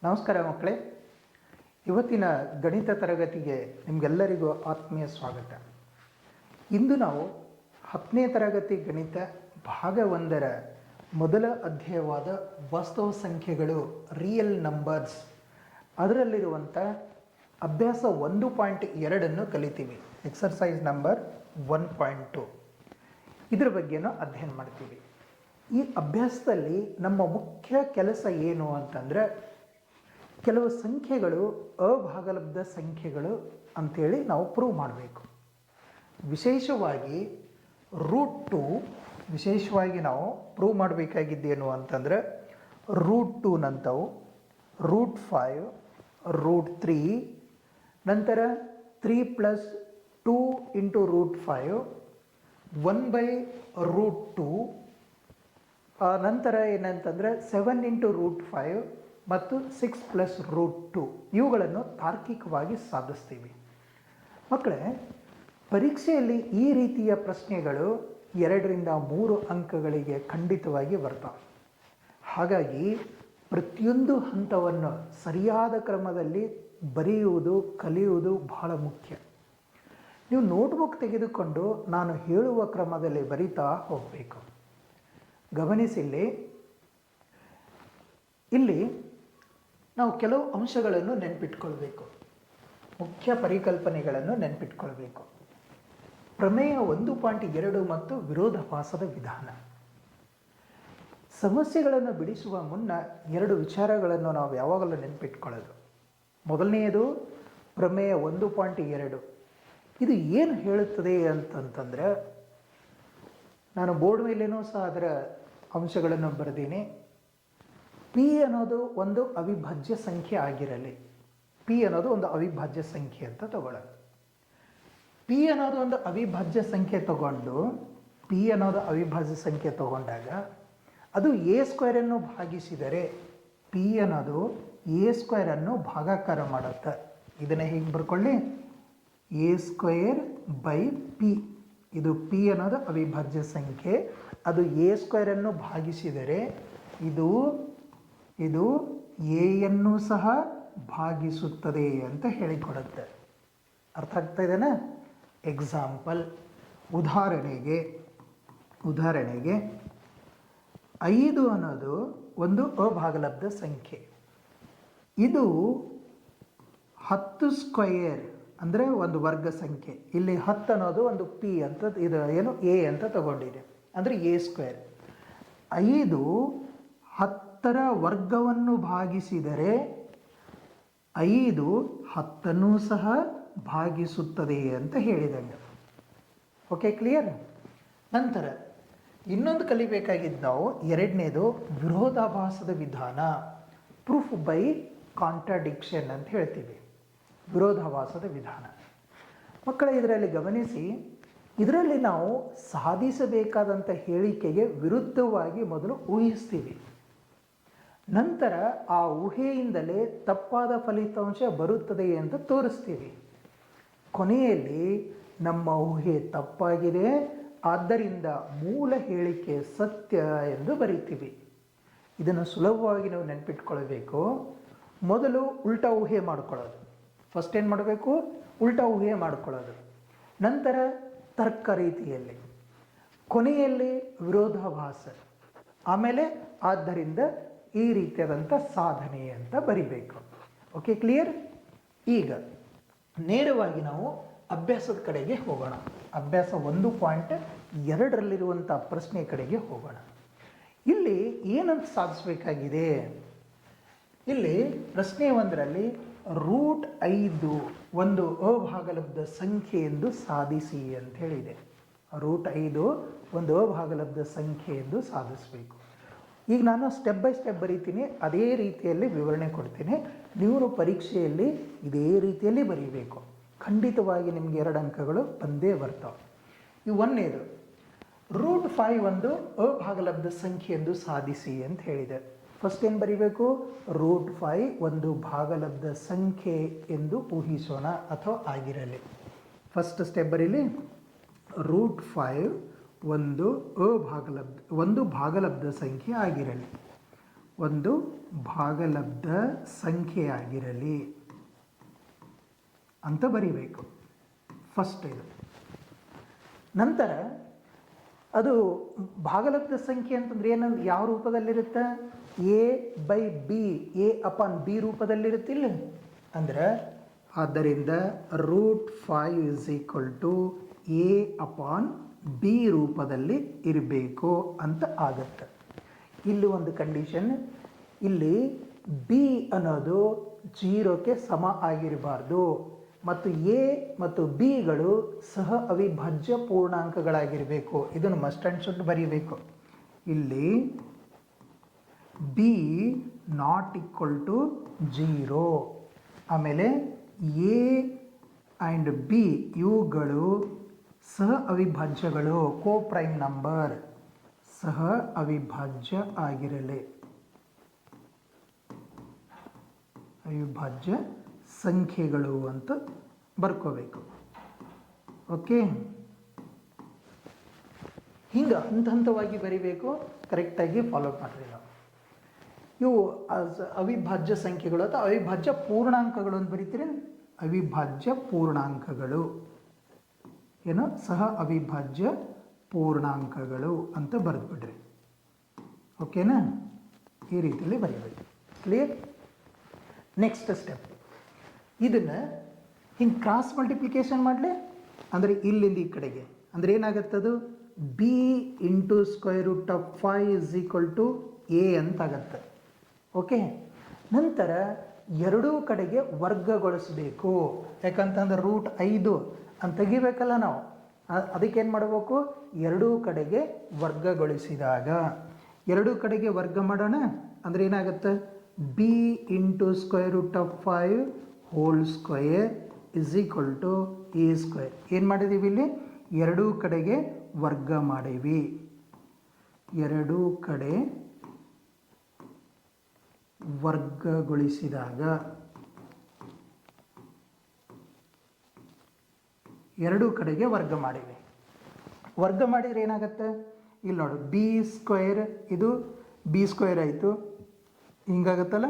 ನಮಸ್ಕಾರ ಮಕ್ಕಳೇ, ಇವತ್ತಿನ ಗಣಿತ ತರಗತಿಗೆ ನಿಮಗೆಲ್ಲರಿಗೂ ಆತ್ಮೀಯ ಸ್ವಾಗತ. ಇಂದು ನಾವು 10ನೇ ತರಗತಿ ಗಣಿತ ಭಾಗ 1ರ ಮೊದಲ ಅಧ್ಯಾಯವಾದ ವಾಸ್ತವ ಸಂಖ್ಯೆಗಳು ರಿಯಲ್ ನಂಬರ್ಸ್ ಅದರಲ್ಲಿರುವಂಥ ಅಭ್ಯಾಸ 1.2 ಕಲಿತೀವಿ. ಎಕ್ಸರ್ಸೈಸ್ ನಂಬರ್ 1.2 ಇದರ ಬಗ್ಗೆನೂ ಅಧ್ಯಯನ ಮಾಡ್ತೀವಿ. ಈ ಅಭ್ಯಾಸದಲ್ಲಿ ನಮ್ಮ ಮುಖ್ಯ ಕೆಲಸ ಏನು ಅಂತಂದರೆ, ಕೆಲವು ಸಂಖ್ಯೆಗಳು ಅಭಾಗಲಬ್ಧ ಸಂಖ್ಯೆಗಳು ಅಂಥೇಳಿ ನಾವು ಪ್ರೂವ್ ಮಾಡಬೇಕು. ವಿಶೇಷವಾಗಿ ವಿಶೇಷವಾಗಿ ನಾವು ಪ್ರೂವ್ ಮಾಡಬೇಕಾಗಿದ್ದೇನು ಅಂತಂದರೆ √2 ನಂತವು, √5, √3, ನಂತರ 3 + 2 × √5, 1/√2, ನಂತರ ಏನಂತಂದರೆ 7 × √5 ಮತ್ತು 6 + √2 ಇವುಗಳನ್ನು ತಾರ್ಕಿಕವಾಗಿ ಸಾಧಿಸ್ತೀವಿ. ಮಕ್ಕಳೇ, ಪರೀಕ್ಷೆಯಲ್ಲಿ ಈ ರೀತಿಯ ಪ್ರಶ್ನೆಗಳು 2 ರಿಂದ 3 ಅಂಕಗಳಿಗೆ ಖಂಡಿತವಾಗಿ ಬರ್ತವೆ. ಹಾಗಾಗಿ ಪ್ರತಿಯೊಂದು ಹಂತವನ್ನು ಸರಿಯಾದ ಕ್ರಮದಲ್ಲಿ ಬರೆಯುವುದು, ಕಲಿಯುವುದು ಬಹಳ ಮುಖ್ಯ. ನೀವು ನೋಟ್ಬುಕ್ ತೆಗೆದುಕೊಂಡು ನಾನು ಹೇಳುವ ಕ್ರಮದಲ್ಲಿ ಬರಿತಾ ಹೋಗಬೇಕು. ಗಮನಿಸಿಲ್ಲಿ, ಇಲ್ಲಿ ನಾವು ಕೆಲವು ಅಂಶಗಳನ್ನು ನೆನಪಿಟ್ಕೊಳ್ಬೇಕು, ಮುಖ್ಯ ಪರಿಕಲ್ಪನೆಗಳನ್ನು ನೆನಪಿಟ್ಕೊಳ್ಬೇಕು. ಪ್ರಮೇಯ 1.2 ಮತ್ತು ವಿರೋಧಾಭಾಸದ ವಿಧಾನ. ಸಮಸ್ಯೆಗಳನ್ನು ಬಿಡಿಸುವ ಮುನ್ನ 2 ವಿಚಾರಗಳನ್ನು ನಾವು ಯಾವಾಗಲೂ ನೆನಪಿಟ್ಕೊಳ್ಳೋದು. ಮೊದಲನೆಯದು ಪ್ರಮೇಯ 1.2. ಇದು ಏನು ಹೇಳುತ್ತದೆ ಅಂತಂತಂದರೆ, ನಾನು ಬೋರ್ಡ್ ಮೇಲೇನೂ ಸಹ ಅದರ ಅಂಶಗಳನ್ನು ಬರೆದೀನಿ. ಪಿ ಅನ್ನೋದು ಒಂದು ಅವಿಭಾಜ್ಯ ಸಂಖ್ಯೆ ಆಗಿರಲಿ. ಪಿ ಅನ್ನೋದು ಒಂದು ಅವಿಭಾಜ್ಯ ಸಂಖ್ಯೆ ಅಂತ ತಗೊಳ್ಳೋದು. ಪಿ ಅನ್ನೋದು ಒಂದು ಅವಿಭಾಜ್ಯ ಸಂಖ್ಯೆ ತಗೊಂಡಾಗ ಅದು a² ಭಾಗಿಸಿದರೆ ಪಿ ಅನ್ನೋದು a² ಭಾಗಾಕಾರ ಮಾಡುತ್ತೆ. ಇದನ್ನೇ ಹೀಗೆ ಬರ್ಕೊಳ್ಳಿ, a²/p. ಇದು ಪಿ ಅನ್ನೋದು ಅವಿಭಾಜ್ಯ ಸಂಖ್ಯೆ, ಅದು a² ಭಾಗಿಸಿದರೆ ಇದು ಎಯನ್ನು ಸಹ ಭಾಗಿಸುತ್ತದೆ ಅಂತ ಹೇಳಿಕೊಡುತ್ತೆ. ಅರ್ಥ ಆಗ್ತಾ ಇದೆನಾ? ಎಕ್ಸಾಂಪಲ್, ಉದಾಹರಣೆಗೆ 5 ಅನ್ನೋದು ಒಂದು ಅಭಾಗಲಬ್ಧ ಸಂಖ್ಯೆ. ಇದು 10² ಅಂದರೆ ಒಂದು ವರ್ಗ ಸಂಖ್ಯೆ. ಇಲ್ಲಿ 10 ಅನ್ನೋದು ಒಂದು ಪಿ ಅಂತ, ಇದು ಏನು ಎ ಅಂತ ತಗೊಂಡಿದೆ, ಅಂದರೆ a². 5 10ರ ವರ್ಗವನ್ನು ಭಾಗಿಸಿದರೆ 5 10ನ್ನು ಸಹ ಭಾಗಿಸುತ್ತದೆ ಅಂತ ಹೇಳಿದಂಗೆ. Okay, clear? ನಂತರ ಇನ್ನೊಂದು ಕಲಿಬೇಕಾಗಿದ್ದು ನಾವು, ಎರಡನೇದು ವಿರೋಧಾಭಾಸದ ವಿಧಾನ, ಪ್ರೂಫ್ ಬೈ ಕಾಂಟ್ರಾಡಿಕ್ಷನ್ ಅಂತ ಹೇಳ್ತೀವಿ. ವಿರೋಧಾಭಾಸದ ವಿಧಾನ ಮಕ್ಕಳೇ, ಇದರಲ್ಲಿ ಗಮನಿಸಿ, ಇದರಲ್ಲಿ ನಾವು ಸಾಧಿಸಬೇಕಾದಂಥ ಹೇಳಿಕೆಗೆ ವಿರುದ್ಧವಾಗಿ ಮೊದಲು ಊಹಿಸ್ತೀವಿ. ನಂತರ ಆ ಊಹೆಯಿಂದಲೇ ತಪ್ಪಾದ ಫಲಿತಾಂಶ ಬರುತ್ತದೆ ಅಂತ ತೋರಿಸ್ತೀವಿ. ಕೊನೆಯಲ್ಲಿ ನಮ್ಮ ಊಹೆ ತಪ್ಪಾಗಿದೆ, ಆದ್ದರಿಂದ ಮೂಲ ಹೇಳಿಕೆ ಸತ್ಯ ಎಂದು ಬರೀತೀವಿ. ಇದನ್ನು ಸುಲಭವಾಗಿ ನಾವು ನೆನಪಿಟ್ಕೊಳ್ಬೇಕು. ಮೊದಲು ಉಲ್ಟಾ ಊಹೆ ಮಾಡ್ಕೊಳ್ಳೋದು. ಫಸ್ಟ್ ಏನು ಮಾಡಬೇಕು? ಉಲ್ಟಾ ಊಹೆ ಮಾಡ್ಕೊಳ್ಳೋದು. ನಂತರ ತರ್ಕ ರೀತಿಯಲ್ಲಿ, ಕೊನೆಯಲ್ಲಿ ವಿರೋಧಾಭಾಸ, ಆಮೇಲೆ ಆದ್ದರಿಂದ ಈ ರೀತಿಯಾದಂಥ ಸಾಧನೆ ಅಂತ ಬರಿಬೇಕು. Okay, clear? ಈಗ ನೇರವಾಗಿ ನಾವು ಅಭ್ಯಾಸದ ಕಡೆಗೆ ಹೋಗೋಣ. ಅಭ್ಯಾಸ 1.2ರಲ್ಲಿರುವಂಥ ಪ್ರಶ್ನೆ ಕಡೆಗೆ ಹೋಗೋಣ. ಇಲ್ಲಿ ಏನಂತ ಸಾಧಿಸಬೇಕಾಗಿದೆ? ಇಲ್ಲಿ ಪ್ರಶ್ನೆ 1ರಲ್ಲಿ √5 ಒಂದು ಅಭಾಗಲಬ್ಧ ಸಂಖ್ಯೆ ಎಂದು ಸಾಧಿಸಿ ಅಂತ ಹೇಳಿದೆ. √5 ಒಂದು ಅಭಾಗಲಬ್ಧ ಸಂಖ್ಯೆ ಎಂದು ಸಾಧಿಸಬೇಕು. ಈಗ ನಾನು ಸ್ಟೆಪ್ ಬೈ ಸ್ಟೆಪ್ ಬರೀತೀನಿ, ಅದೇ ರೀತಿಯಲ್ಲಿ ವಿವರಣೆ ಕೊಡ್ತೀನಿ. ನೀವು ಪರೀಕ್ಷೆಯಲ್ಲಿ ಇದೇ ರೀತಿಯಲ್ಲಿ ಬರೀಬೇಕು. ಖಂಡಿತವಾಗಿ ನಿಮಗೆ 2 ಅಂಕಗಳು ಬಂದೇ ಬರ್ತಾವೆ. ಇವು ಒಂದನೇದು, √5 ಒಂದು ಅಭಾಗಲಬ್ಧ ಸಂಖ್ಯೆ ಎಂದು ಸಾಧಿಸಿ ಅಂತ ಹೇಳಿದೆ. ಫಸ್ಟ್ ಏನು ಬರೀಬೇಕು? √5 ಒಂದು ಭಾಗಲಬ್ಧ ಸಂಖ್ಯೆ ಎಂದು ಊಹಿಸೋಣ ಅಥವಾ ಆಗಿರಲಿ. ಫಸ್ಟ್ ಸ್ಟೆಪ್ ಬರೀಲಿ, √5 ಒಂದು ಭಾಗಲಬ್ಧ ಸಂಖ್ಯೆ ಆಗಿರಲಿ. ಒಂದು ಭಾಗಲಬ್ಧ ಸಂಖ್ಯೆಯಾಗಿರಲಿ ಅಂತ ಬರೀಬೇಕು. ಫಸ್ಟ್ ಇದು. ನಂತರ ಅದು ಭಾಗಲಬ್ಧ ಸಂಖ್ಯೆ ಅಂತಂದ್ರೆ ಏನಂದ್ರೆ ಯಾವ ರೂಪದಲ್ಲಿರುತ್ತೆ? A by B, A upon B ರೂಪದಲ್ಲಿರುತ್ತಿಲ್ಲ ಅಂದ್ರೆ ಆದ್ದರಿಂದ √5 is equal to A upon B ರೂಪದಲ್ಲಿ ಇರಬೇಕು ಅಂತ ಆಗುತ್ತೆ. ಇಲ್ಲಿ ಒಂದು ಕಂಡೀಷನ್, ಇಲ್ಲಿ ಬಿ ಅನ್ನೋದು 0ಕ್ಕೆ ಸಮ ಆಗಿರಬಾರ್ದು ಮತ್ತು ಎ ಮತ್ತು ಬಿಗಳು ಸಹ ಅವಿಭಾಜ್ಯ ಪೂರ್ಣಾಂಕಗಳಾಗಿರಬೇಕು. ಇದನ್ನು ಮಸ್ಟ್ ಆ್ಯಂಡ್ ಶುಡ್ ಬರೀಬೇಕು. ಇಲ್ಲಿ ಬಿ ನಾಟ್ ಈಕ್ವಲ್ ಟು 0, ಆಮೇಲೆ ಎ ಆ್ಯಂಡ್ ಬಿ ಇವುಗಳು ಸಹ ಅವಿಭಾಜ್ಯಗಳು, ಕೋ ಪ್ರೈಮ್ ನಂಬರ್, ಸಹ ಅವಿಭಾಜ್ಯ ಆಗಿರಲಿ, ಅವಿಭಾಜ್ಯ ಸಂಖ್ಯೆಗಳು ಅಂತ ಬರ್ಕೋಬೇಕು. ಓಕೆ, ಹಿಂಗೆ ಹಂತ ಹಂತವಾಗಿ ಬರಿಬೇಕು. ಕರೆಕ್ಟಾಗಿ ಫಾಲೋ ಮಾಡಿರಿ ನಾವು. ಇವು ಅವಿಭಾಜ್ಯ ಸಂಖ್ಯೆಗಳು ಅಥವಾ ಅವಿಭಾಜ್ಯ ಪೂರ್ಣಾಂಕಗಳು ಅಂತ ಬರೀತೀರಿ. ಅವಿಭಾಜ್ಯ ಪೂರ್ಣಾಂಕಗಳು ಏನೋ ಸಹ ಅವಿಭಾಜ್ಯ ಪೂರ್ಣಾಂಕಗಳು ಅಂತ ಬರೆದ್ಬಿಡ್ರಿ. ಓಕೆನಾ? ಈ ರೀತಿಯಲ್ಲಿ ಬರೀಬೇಕು. ಕ್ಲಿಯರ್? ನೆಕ್ಸ್ಟ್ ಸ್ಟೆಪ್, ಇದನ್ನು ಹಿಂಗೆ ಕ್ರಾಸ್ ಮಲ್ಟಿಪ್ಲಿಕೇಶನ್ ಮಾಡಲಿ ಅಂದರೆ ಇಲ್ಲಿಂದ ಈ ಕಡೆಗೆ ಅಂದರೆ ಏನಾಗುತ್ತದು? B into √5 is equal to A ಅಂತಾಗತ್ತೆ. ಓಕೆ, ನಂತರ ಎರಡೂ ಕಡೆಗೆ ವರ್ಗಗೊಳಿಸಬೇಕು. ಯಾಕಂತಂದ್ರೆ √5 ಅಂತ ತೆಗಿಬೇಕಲ್ಲ ನಾವು. ಅದಕ್ಕೇನು ಮಾಡಬೇಕು? ಎರಡೂ ಕಡೆಗೆ ವರ್ಗಗೊಳಿಸಿದಾಗ ಎರಡೂ ಕಡೆಗೆ ವರ್ಗ ಮಾಡೋಣ ಅಂದರೆ ಏನಾಗುತ್ತೆ? B into √5 whole square is equal to A square. ಏನು ಮಾಡಿದ್ದೀವಿ ಇಲ್ಲಿ? ಎರಡೂ ಕಡೆಗೆ ವರ್ಗ ಮಾಡೀವಿ. ಎರಡೂ ಕಡೆ ವರ್ಗಗೊಳಿಸಿದಾಗ ಎರಡೂ ಕಡೆಗೆ ವರ್ಗ ಮಾಡೀವಿ. ವರ್ಗ ಮಾಡಿದರೆ ಏನಾಗುತ್ತೆ? ಇಲ್ಲಿ ನೋಡು, ಬಿ ಸ್ಕ್ವಯರ್, ಇದು ಬಿ ಸ್ಕ್ವಯರ್ ಆಯಿತು, ಹಿಂಗಾಗತ್ತಲ್ಲ.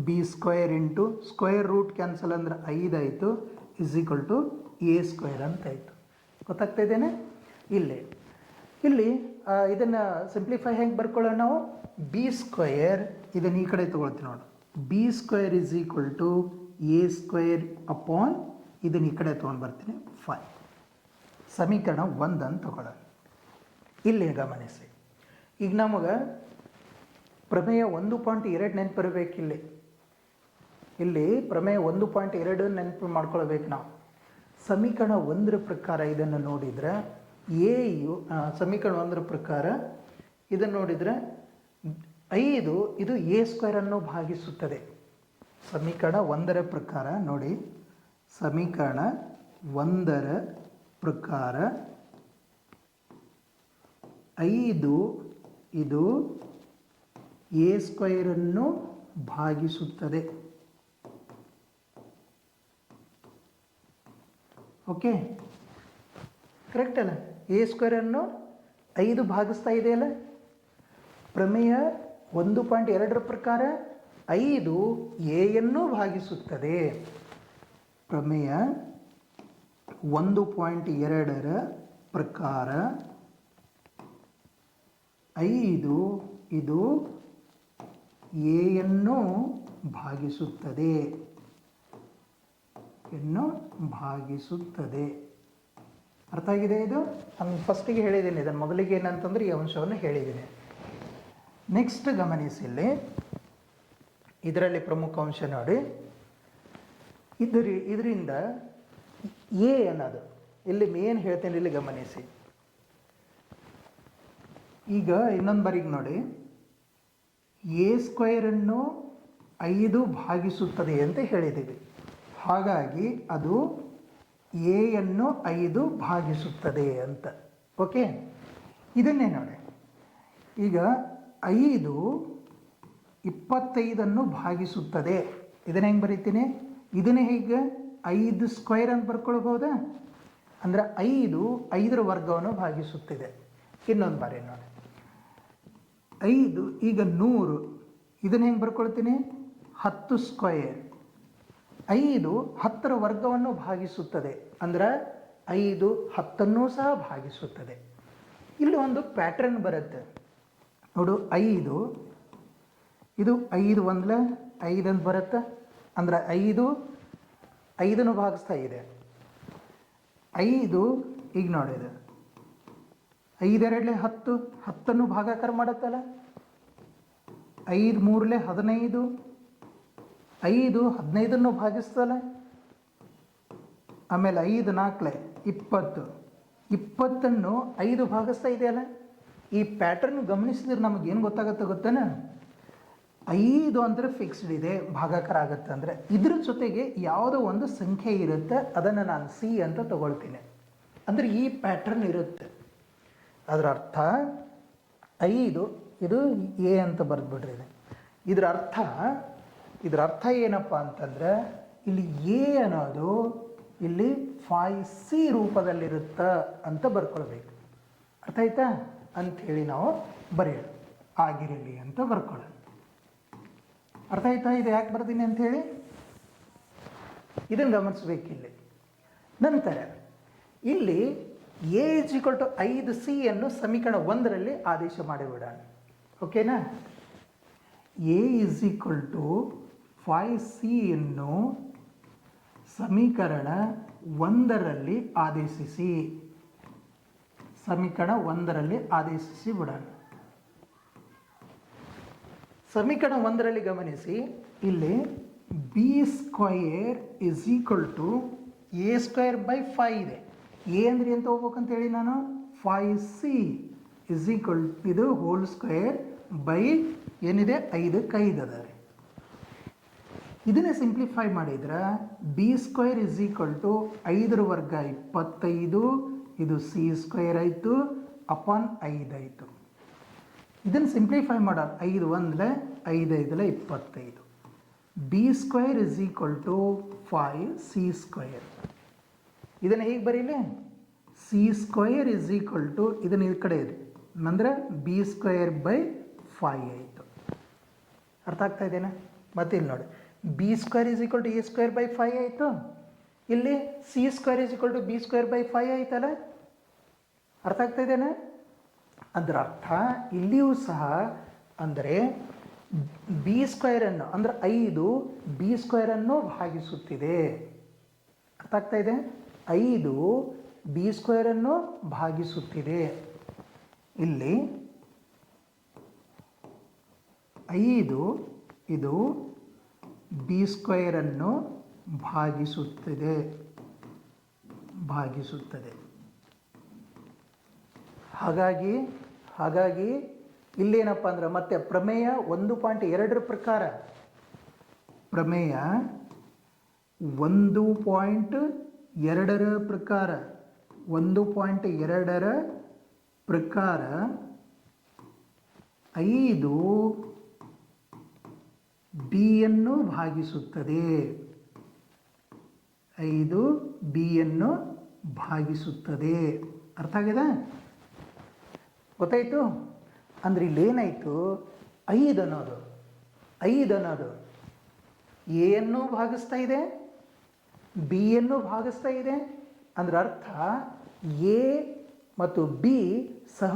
B square into square root cancel ಅಂದರೆ 5 ಆಯಿತು, is equal to A square ಅಂತ ಆಯಿತು. ಗೊತ್ತಾಗ್ತಾ ಇದ್ದೇನೆ? ಇಲ್ಲಿ ಇದನ್ನು ಸಿಂಪ್ಲಿಫೈ ಹೆಂಗೆ ಬರ್ಕೊಳ್ಳೋಣ ನಾವು? ಬಿ ಸ್ಕ್ವಯರ್ ಇದನ್ನು ಈ ಕಡೆ ತೊಗೊಳ್ತೀವಿ ನೋಡಿ. B square is equal to A square upon ಇದನ್ನು ಈ ಕಡೆ ತೊಗೊಂಡು ಬರ್ತೀನಿ 5. ಸಮೀಕರಣ 1 ಅಂತ ತಗೊಳ್ಳೋಣ. ಇಲ್ಲಿ ಗಮನಿಸಿ, ಈಗ ನಮಗೆ ಪ್ರಮೇಯ 1.2 ನೆನಪು ಬರಬೇಕಿಲ್ಲಿ. ಇಲ್ಲಿ ಪ್ರಮೇಯ 1.2 ನೆನಪು ಮಾಡ್ಕೊಳ್ಬೇಕು ನಾವು. ಸಮೀಕರಣ 1 ಪ್ರಕಾರ ಇದನ್ನು ನೋಡಿದರೆ ಸಮೀಕರಣ 1 ಪ್ರಕಾರ ಇದನ್ನು ನೋಡಿದರೆ 5 ಇದು ಎ ಸ್ಕ್ವೇರನ್ನು ಭಾಗಿಸುತ್ತದೆ. ಸಮೀಕರಣ 1 ಪ್ರಕಾರ ನೋಡಿ, ಸಮೀಕರಣ 1 ಪ್ರಕಾರ 5 ಇದು ಎ ಸ್ಕ್ವಯರನ್ನು ಭಾಗಿಸುತ್ತದೆ. ಓಕೆ, ಕರೆಕ್ಟ್ ಅಲ್ಲ? ಎ ಸ್ಕ್ವೇರನ್ನು 5 ಭಾಗಿಸ್ತಾ ಇದೆಯಲ್ಲ. ಪ್ರಮೇಯ 1.2 ಪ್ರಕಾರ 5 ಎಯನ್ನು ಭಾಗಿಸುತ್ತದೆ. ಪ್ರಮೇಯ 1.2 ಪ್ರಕಾರ 5 ಇದು ಎಯನ್ನು ಭಾಗಿಸುತ್ತದೆ, ಅರ್ಥ ಆಗಿದೆ? ಇದು ನಾನು ಫಸ್ಟಿಗೆ ಹೇಳಿದ್ದೀನಿ, ಇದನ್ನು ಮೊದಲಿಗೆ ಏನಂತಂದ್ರೆ ಈ ಅಂಶವನ್ನು ಹೇಳಿದ್ದೀನಿ. ನೆಕ್ಸ್ಟ್ ಗಮನಿಸಿ, ಇದರಲ್ಲಿ ಪ್ರಮುಖ ಅಂಶ ನೋಡಿ, ಇದರಿಂದ ಎ ಅನ್ನೋದು ಇಲ್ಲಿ ಮೇನ್ ಹೇಳ್ತೇನೆ, ಇಲ್ಲಿ ಗಮನಿಸಿ. ಈಗ ಇನ್ನೊಂದು ಬಾರಿಗೆ ನೋಡಿ, ಎ ಸ್ಕ್ವಯರನ್ನು 5 ಭಾಗಿಸುತ್ತದೆ ಅಂತ ಹೇಳಿದ್ದೀವಿ. ಹಾಗಾಗಿ ಅದು ಎಯನ್ನು 5 ಭಾಗಿಸುತ್ತದೆ ಅಂತ. ಓಕೆ, ಇದನ್ನೇ ನೋಡಿ, ಈಗ 5 25 ಭಾಗಿಸುತ್ತದೆ. ಇದನ್ನು ಹೆಂಗೆ ಬರೀತೀನಿ? ಇದನ್ನೇ ಹೇಗೆ 5 ಸ್ಕ್ವೇರ್ ಅಂತ ಬರ್ಕೊಳ್ಬೋದಾ? ಅಂದರೆ 5 ವರ್ಗವನ್ನು ಭಾಗಿಸುತ್ತಿದೆ. ಇನ್ನೊಂದು ಬಾರಿ ನೋಡಿ, 5 ಈಗ 100 ಇದನ್ನು ಹೆಂಗೆ ಬರ್ಕೊಳ್ತೀನಿ? 10 ಸ್ಕ್ವಯರ್. 5 10ರ ವರ್ಗವನ್ನು ಭಾಗಿಸುತ್ತದೆ, ಅಂದ್ರೆ 5 10ನ್ನು ಸಹ ಭಾಗಿಸುತ್ತದೆ. ಇಲ್ಲಿ ಒಂದು ಪ್ಯಾಟ್ರನ್ ಬರುತ್ತೆ ನೋಡು. 5 ಇದು 5 ಒಂದ್ಲೆ 5 ಅಂತ ಬರುತ್ತೆ, ಅಂದ್ರೆ 5ನ್ನು ಭಾಗಿಸ್ತಾ ಇದೆ. 5 ಈಗ ನೋಡಿದೆ 5 2 10, 10ನ್ನು ಭಾಗಾಕಾರ ಮಾಡುತ್ತಲ್ಲ. 5 3 15, 5 15ನ್ನು ಭಾಗಿಸ್ತಲ್ಲ. ಆಮೇಲೆ 5 4 20, 20ನ್ನು 5 ಭಾಗಿಸ್ತಾ ಇದೆಯಲ್ಲ. ಈ ಪ್ಯಾಟರ್ನ್ ಗಮನಿಸಿದ್ರೆ ನಮಗೇನು ಗೊತ್ತಾಗುತ್ತೆ ಗೊತ್ತೇನ? 5 ಅಂದರೆ ಫಿಕ್ಸ್ಡ್ ಇದೆ, ಭಾಗಾಕಾರ ಆಗುತ್ತೆ ಅಂದರೆ ಇದ್ರ ಜೊತೆಗೆ ಯಾವುದೋ ಒಂದು ಸಂಖ್ಯೆ ಇರುತ್ತೆ, ಅದನ್ನು ನಾನು ಸಿ ಅಂತ ತಗೊಳ್ತೀನಿ. ಅಂದರೆ ಈ ಪ್ಯಾಟರ್ನ್ ಇರುತ್ತೆ. ಅದರ ಅರ್ಥ 5 ಇದು ಎ ಅಂತ ಬರೆದ್ಬಿಡ್ರಿ. ಇದರ ಅರ್ಥ ಏನಪ್ಪ ಅಂತಂದರೆ ಇಲ್ಲಿ ಎ ಅನ್ನೋದು ಇಲ್ಲಿ 5C ರೂಪದಲ್ಲಿರುತ್ತೆ ಅಂತ ಬರ್ಕೊಳ್ಬೇಕು. ಅರ್ಥ ಆಯ್ತಾ? ಅಂಥೇಳಿ ನಾವು ಬರೆಯೋಣ. ಆಗಿರಲಿ ಅಂತ ಬರ್ಕೊಳ್ಳೋಣ. ಅರ್ಥ ಆಯ್ತಾ ಇದು ಯಾಕೆ ಬರ್ತೀನಿ ಅಂಥೇಳಿ? ಇದನ್ನು ಗಮನಿಸ್ಬೇಕಿಲ್ಲಿ. ನಂತರ ಇಲ್ಲಿ A is equal to 5C ಅನ್ನು ಸಮೀಕರಣ 1ರಲ್ಲಿ ಆದೇಶ ಮಾಡಿಬಿಡೋಣ. ಓಕೆನಾ? A is equal to 5C ಅನ್ನು ಸಮೀಕರಣ 1ರಲ್ಲಿ ಆದೇಶಿಸಿ. ಸಮೀಕರಣ 1ರಲ್ಲಿ ಆದೇಶಿಸಿ ಬಿಡೋಣ. ಸಮೀಕರಣ 1ರಲ್ಲಿ ಗಮನಿಸಿ, ಇಲ್ಲಿ B square is equal to A square by 5 ಇದೆ. ಎ ಅಂದರೆ ಏನು ತೊಗೋಬೇಕಂತೇಳಿ ನಾನು 5C ಇಸ್ ಈಕ್ವಲ್ ಇದು ಹೋಲ್ ಸ್ಕ್ವಯರ್ ಬೈ ಏನಿದೆ 5ಕ್ಕೆ 5 ಅದ ರೀ. ಇದನ್ನೇ ಸಿಂಪ್ಲಿಫೈ ಮಾಡಿದ್ರೆ B square is equal to 5ರ ವರ್ಗ 25, ಇದು ಸಿ ಸ್ಕ್ವಯರ್ ಆಯಿತು ಅಪಾನ್ 5 ಆಯಿತು. ಇದನ್ನು ಸಿಂಪ್ಲಿಫೈ ಮಾಡೋಣ. 5 1 5 5 25. B square is equal to 5C square. ಇದನ್ನು ಹೇಗೆ ಬರೀಲಿ? C square is equal to ಇದನ್ನು ಈ ಕಡೆ ಇದೆ ಅಂದರೆ ಬಿ ಸ್ಕ್ವಯರ್ ಬೈ 5 ಆಯಿತು. ಅರ್ಥ ಆಗ್ತಾ ಇದೆಯಾ? ಮತ್ತೆ ಇಲ್ಲಿ ನೋಡಿ, b square is equal to A square by 5 ಆಯಿತು. ಇಲ್ಲಿ c square is equal to b square by 5 ಆಯ್ತಲ್ಲ. ಅರ್ಥ ಆಗ್ತಾ ಇದೆಯಾ? ಅದರ ಅರ್ಥ ಇಲ್ಲಿಯೂ ಸಹ ಅಂದರೆ ಬಿ ಸ್ಕ್ವಯರನ್ನು ಅಂದರೆ 5 ಬಿ ಸ್ಕ್ವಯರನ್ನು ಭಾಗಿಸುತ್ತಿದೆ. ಅರ್ಥ ಆಗ್ತಾ ಇದೆ? 5 ಬಿ ಸ್ಕ್ವಯರನ್ನು ಭಾಗಿಸುತ್ತಿದೆ. ಇಲ್ಲಿ 5 ಇದು ಬಿ ಸ್ಕ್ವಯರನ್ನು ಭಾಗಿಸುತ್ತದೆ. ಹಾಗಾಗಿ ಇಲ್ಲೇನಪ್ಪ ಅಂದ್ರೆ ಮತ್ತೆ ಪ್ರಮೇಯ 1.2 ಪ್ರಕಾರ 1.2 ಪ್ರಕಾರ 5 ಬಿಯನ್ನು ಭಾಗಿಸುತ್ತದೆ. 5 ಬಿಯನ್ನು ಭಾಗಿಸುತ್ತದೆ. ಅರ್ಥ ಆಗಿದೆ? ಗೊತ್ತಾಯಿತು? ಅಂದರೆ ಇಲ್ಲೇನಾಯಿತು? 5 ಅನ್ನೋದು ಎಯನ್ನು ಭಾಗಿಸ್ತಾ ಇದೆ, ಬಿಯನ್ನು ಭಾಗಿಸ್ತಾ ಇದೆ. ಅಂದ್ರೆ ಅರ್ಥ ಎ ಮತ್ತು ಬಿ ಸಹ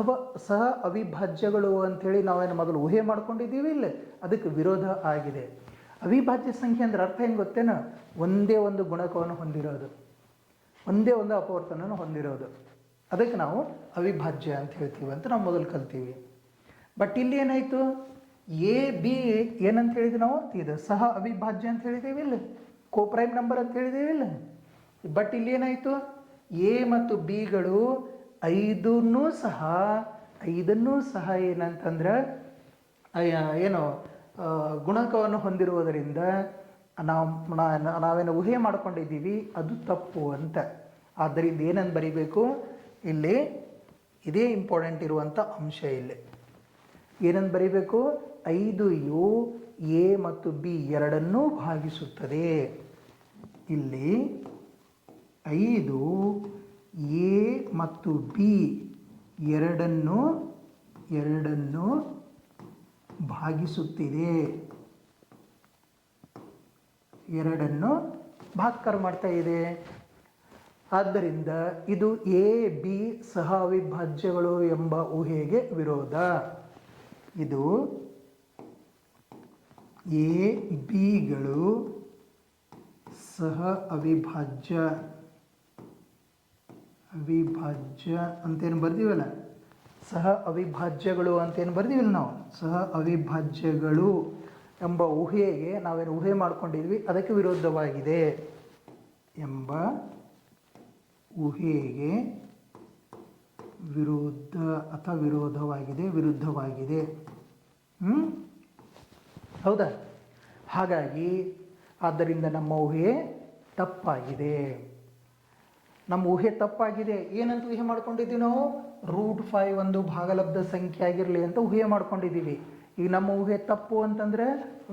ಅವಿಭಾಜ್ಯಗಳು ಅಂಥೇಳಿ ನಾವೇನು ಮೊದಲು ಊಹೆ ಮಾಡ್ಕೊಂಡಿದ್ದೀವಿ. ಇಲ್ಲ, ಅದಕ್ಕೆ ವಿರೋಧ ಆಗಿದೆ. ಅವಿಭಾಜ್ಯ ಸಂಖ್ಯೆ ಅಂದ್ರೆ ಅರ್ಥ ಏನು ಗೊತ್ತೇನೋ? ಒಂದೇ ಒಂದು ಗುಣಕವನ್ನು ಹೊಂದಿರೋದು, ಒಂದೇ ಒಂದು ಅಪವರ್ತನವನ್ನು ಹೊಂದಿರೋದು. ಅದಕ್ಕೆ ನಾವು ಅವಿಭಾಜ್ಯ ಅಂತ ಹೇಳ್ತೀವಿ ಅಂತ ನಾವು ಮೊದಲು ಕಲ್ತೀವಿ. ಬಟ್ ಇಲ್ಲಿ ಏನಾಯಿತು? ಎ ಬಿ ಏನಂತ ಹೇಳಿದ್ವಿ ನಾವು? ಇದು ಸಹ ಅವಿಭಾಜ್ಯ ಅಂತ ಹೇಳಿದ್ದೀವಿ. ಇಲ್ಲ, ಕೋಪ್ರೈಮ್ ನಂಬರ್ ಅಂತ ಹೇಳಿದ್ದೀವಿ. ಇಲ್ಲ, ಬಟ್ ಇಲ್ಲಿ ಏನಾಯಿತು? ಎ ಮತ್ತು ಬಿಗಳು 5ನ್ನೂ ಸಹ ಏನಂತಂದ್ರೆ ಏನು ಗುಣಕವನ್ನು ಹೊಂದಿರುವುದರಿಂದ ನಾವೇನು ಊಹೆ ಮಾಡ್ಕೊಂಡಿದ್ದೀವಿ ಅದು ತಪ್ಪು ಅಂತ. ಆದ್ದರಿಂದ ಏನಂತ ಬರೀಬೇಕು ಇಲ್ಲಿ? ಇದೇ ಇಂಪಾರ್ಟೆಂಟ್ ಇರುವಂಥ ಅಂಶ. ಇಲ್ಲಿ ಏನಂತ ಬರೀಬೇಕು? 5 ಎ ಮತ್ತು ಬಿ ಎರಡನ್ನೂ ಭಾಗಿಸುತ್ತದೆ. ಇಲ್ಲಿ 5 ಎ ಮತ್ತು ಬಿ ಎರಡನ್ನು ಭಾಗಿಸುತ್ತಿದೆ, ಎರಡನ್ನು ಭಾಗಾಕಾರ ಮಾಡ್ತಾ ಇದೆ. ಆದ್ದರಿಂದ ಇದು ಎ ಬಿ ಸಹ ಅವಿಭಾಜ್ಯಗಳು ಎಂಬ ಊಹೆಗೆ ವಿರೋಧ. ಇದು ಎ ಬಿಗಳು ಸಹ ಅವಿಭಾಜ್ಯ ಅಂತೇನು ಬರ್ತೀವಲ್ಲ, ಸಹ ಅವಿಭಾಜ್ಯಗಳು ಅಂತೇನು ಬರ್ತೀವಲ್ಲ ನಾವು, ಸಹ ಅವಿಭಾಜ್ಯಗಳು ಎಂಬ ಊಹೆಗೆ ನಾವೇನು ಊಹೆ ಮಾಡ್ಕೊಂಡಿದ್ವಿ ಅದಕ್ಕೆ ವಿರುದ್ಧವಾಗಿದೆ. ಎಂಬ ಊಹೆಗೆ ವಿರುದ್ಧ ಅಥವಾ ವಿರುದ್ಧವಾಗಿದೆ. ಹೌದಾ? ಹಾಗಾಗಿ ಆದ್ದರಿಂದ ನಮ್ಮ ಊಹೆ ತಪ್ಪಾಗಿದೆ. ನಮ್ಮ ಊಹೆ ತಪ್ಪಾಗಿದೆ. ಏನಂತ ಊಹೆ ಮಾಡ್ಕೊಂಡಿದ್ದೀವಿ ನಾವು? √5 ಒಂದು ಭಾಗಲಬ್ಧ ಸಂಖ್ಯೆ ಆಗಿರಲಿ ಅಂತ ಊಹೆ ಮಾಡ್ಕೊಂಡಿದ್ದೀವಿ. ಈಗ ನಮ್ಮ ಊಹೆ ತಪ್ಪು ಅಂತಂದರೆ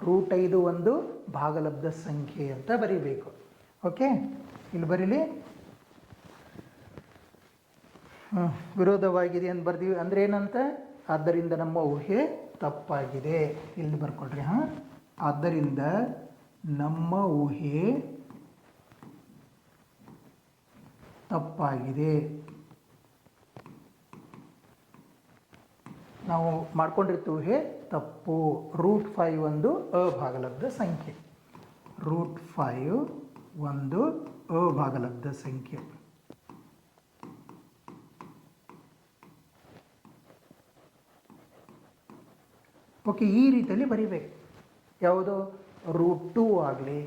√5 ಒಂದು ಭಾಗಲಬ್ಧ ಸಂಖ್ಯೆ ಅಂತ ಬರೀಬೇಕು. ಓಕೆ, ಇಲ್ಲಿ ಬರೀಲಿ. ವಿರೋಧವಾಗಿದೆ ಅಂತ ಬರ್ದೀವಿ ಅಂದರೆ ಏನಂತ? ಆದ್ದರಿಂದ ನಮ್ಮ ಊಹೆ ತಪ್ಪಾಗಿದೆ. ಇಲ್ಲಿ ಬರ್ಕೊಳ್ರಿ. ಆದ್ದರಿಂದ ನಮ್ಮ ಊಹೆ ತಪ್ಪಾಗಿದೆ. ನಾವು ಮಾಡ್ಕೊಂಡಿರ್ತೀವಿ ಊಹೆ ತಪ್ಪು. √5 ಒಂದು ಅಭಾಗಲಬ್ಧ ಸಂಖ್ಯೆ. √5 ಒಂದು ಅಭಾಗಲಬ್ಧ ಸಂಖ್ಯೆ. ಓಕೆ, ಈ ರೀತಿಯಲ್ಲಿ ಬರೀಬೇಕು. ಯಾವುದು? √2 ಆಗಲಿ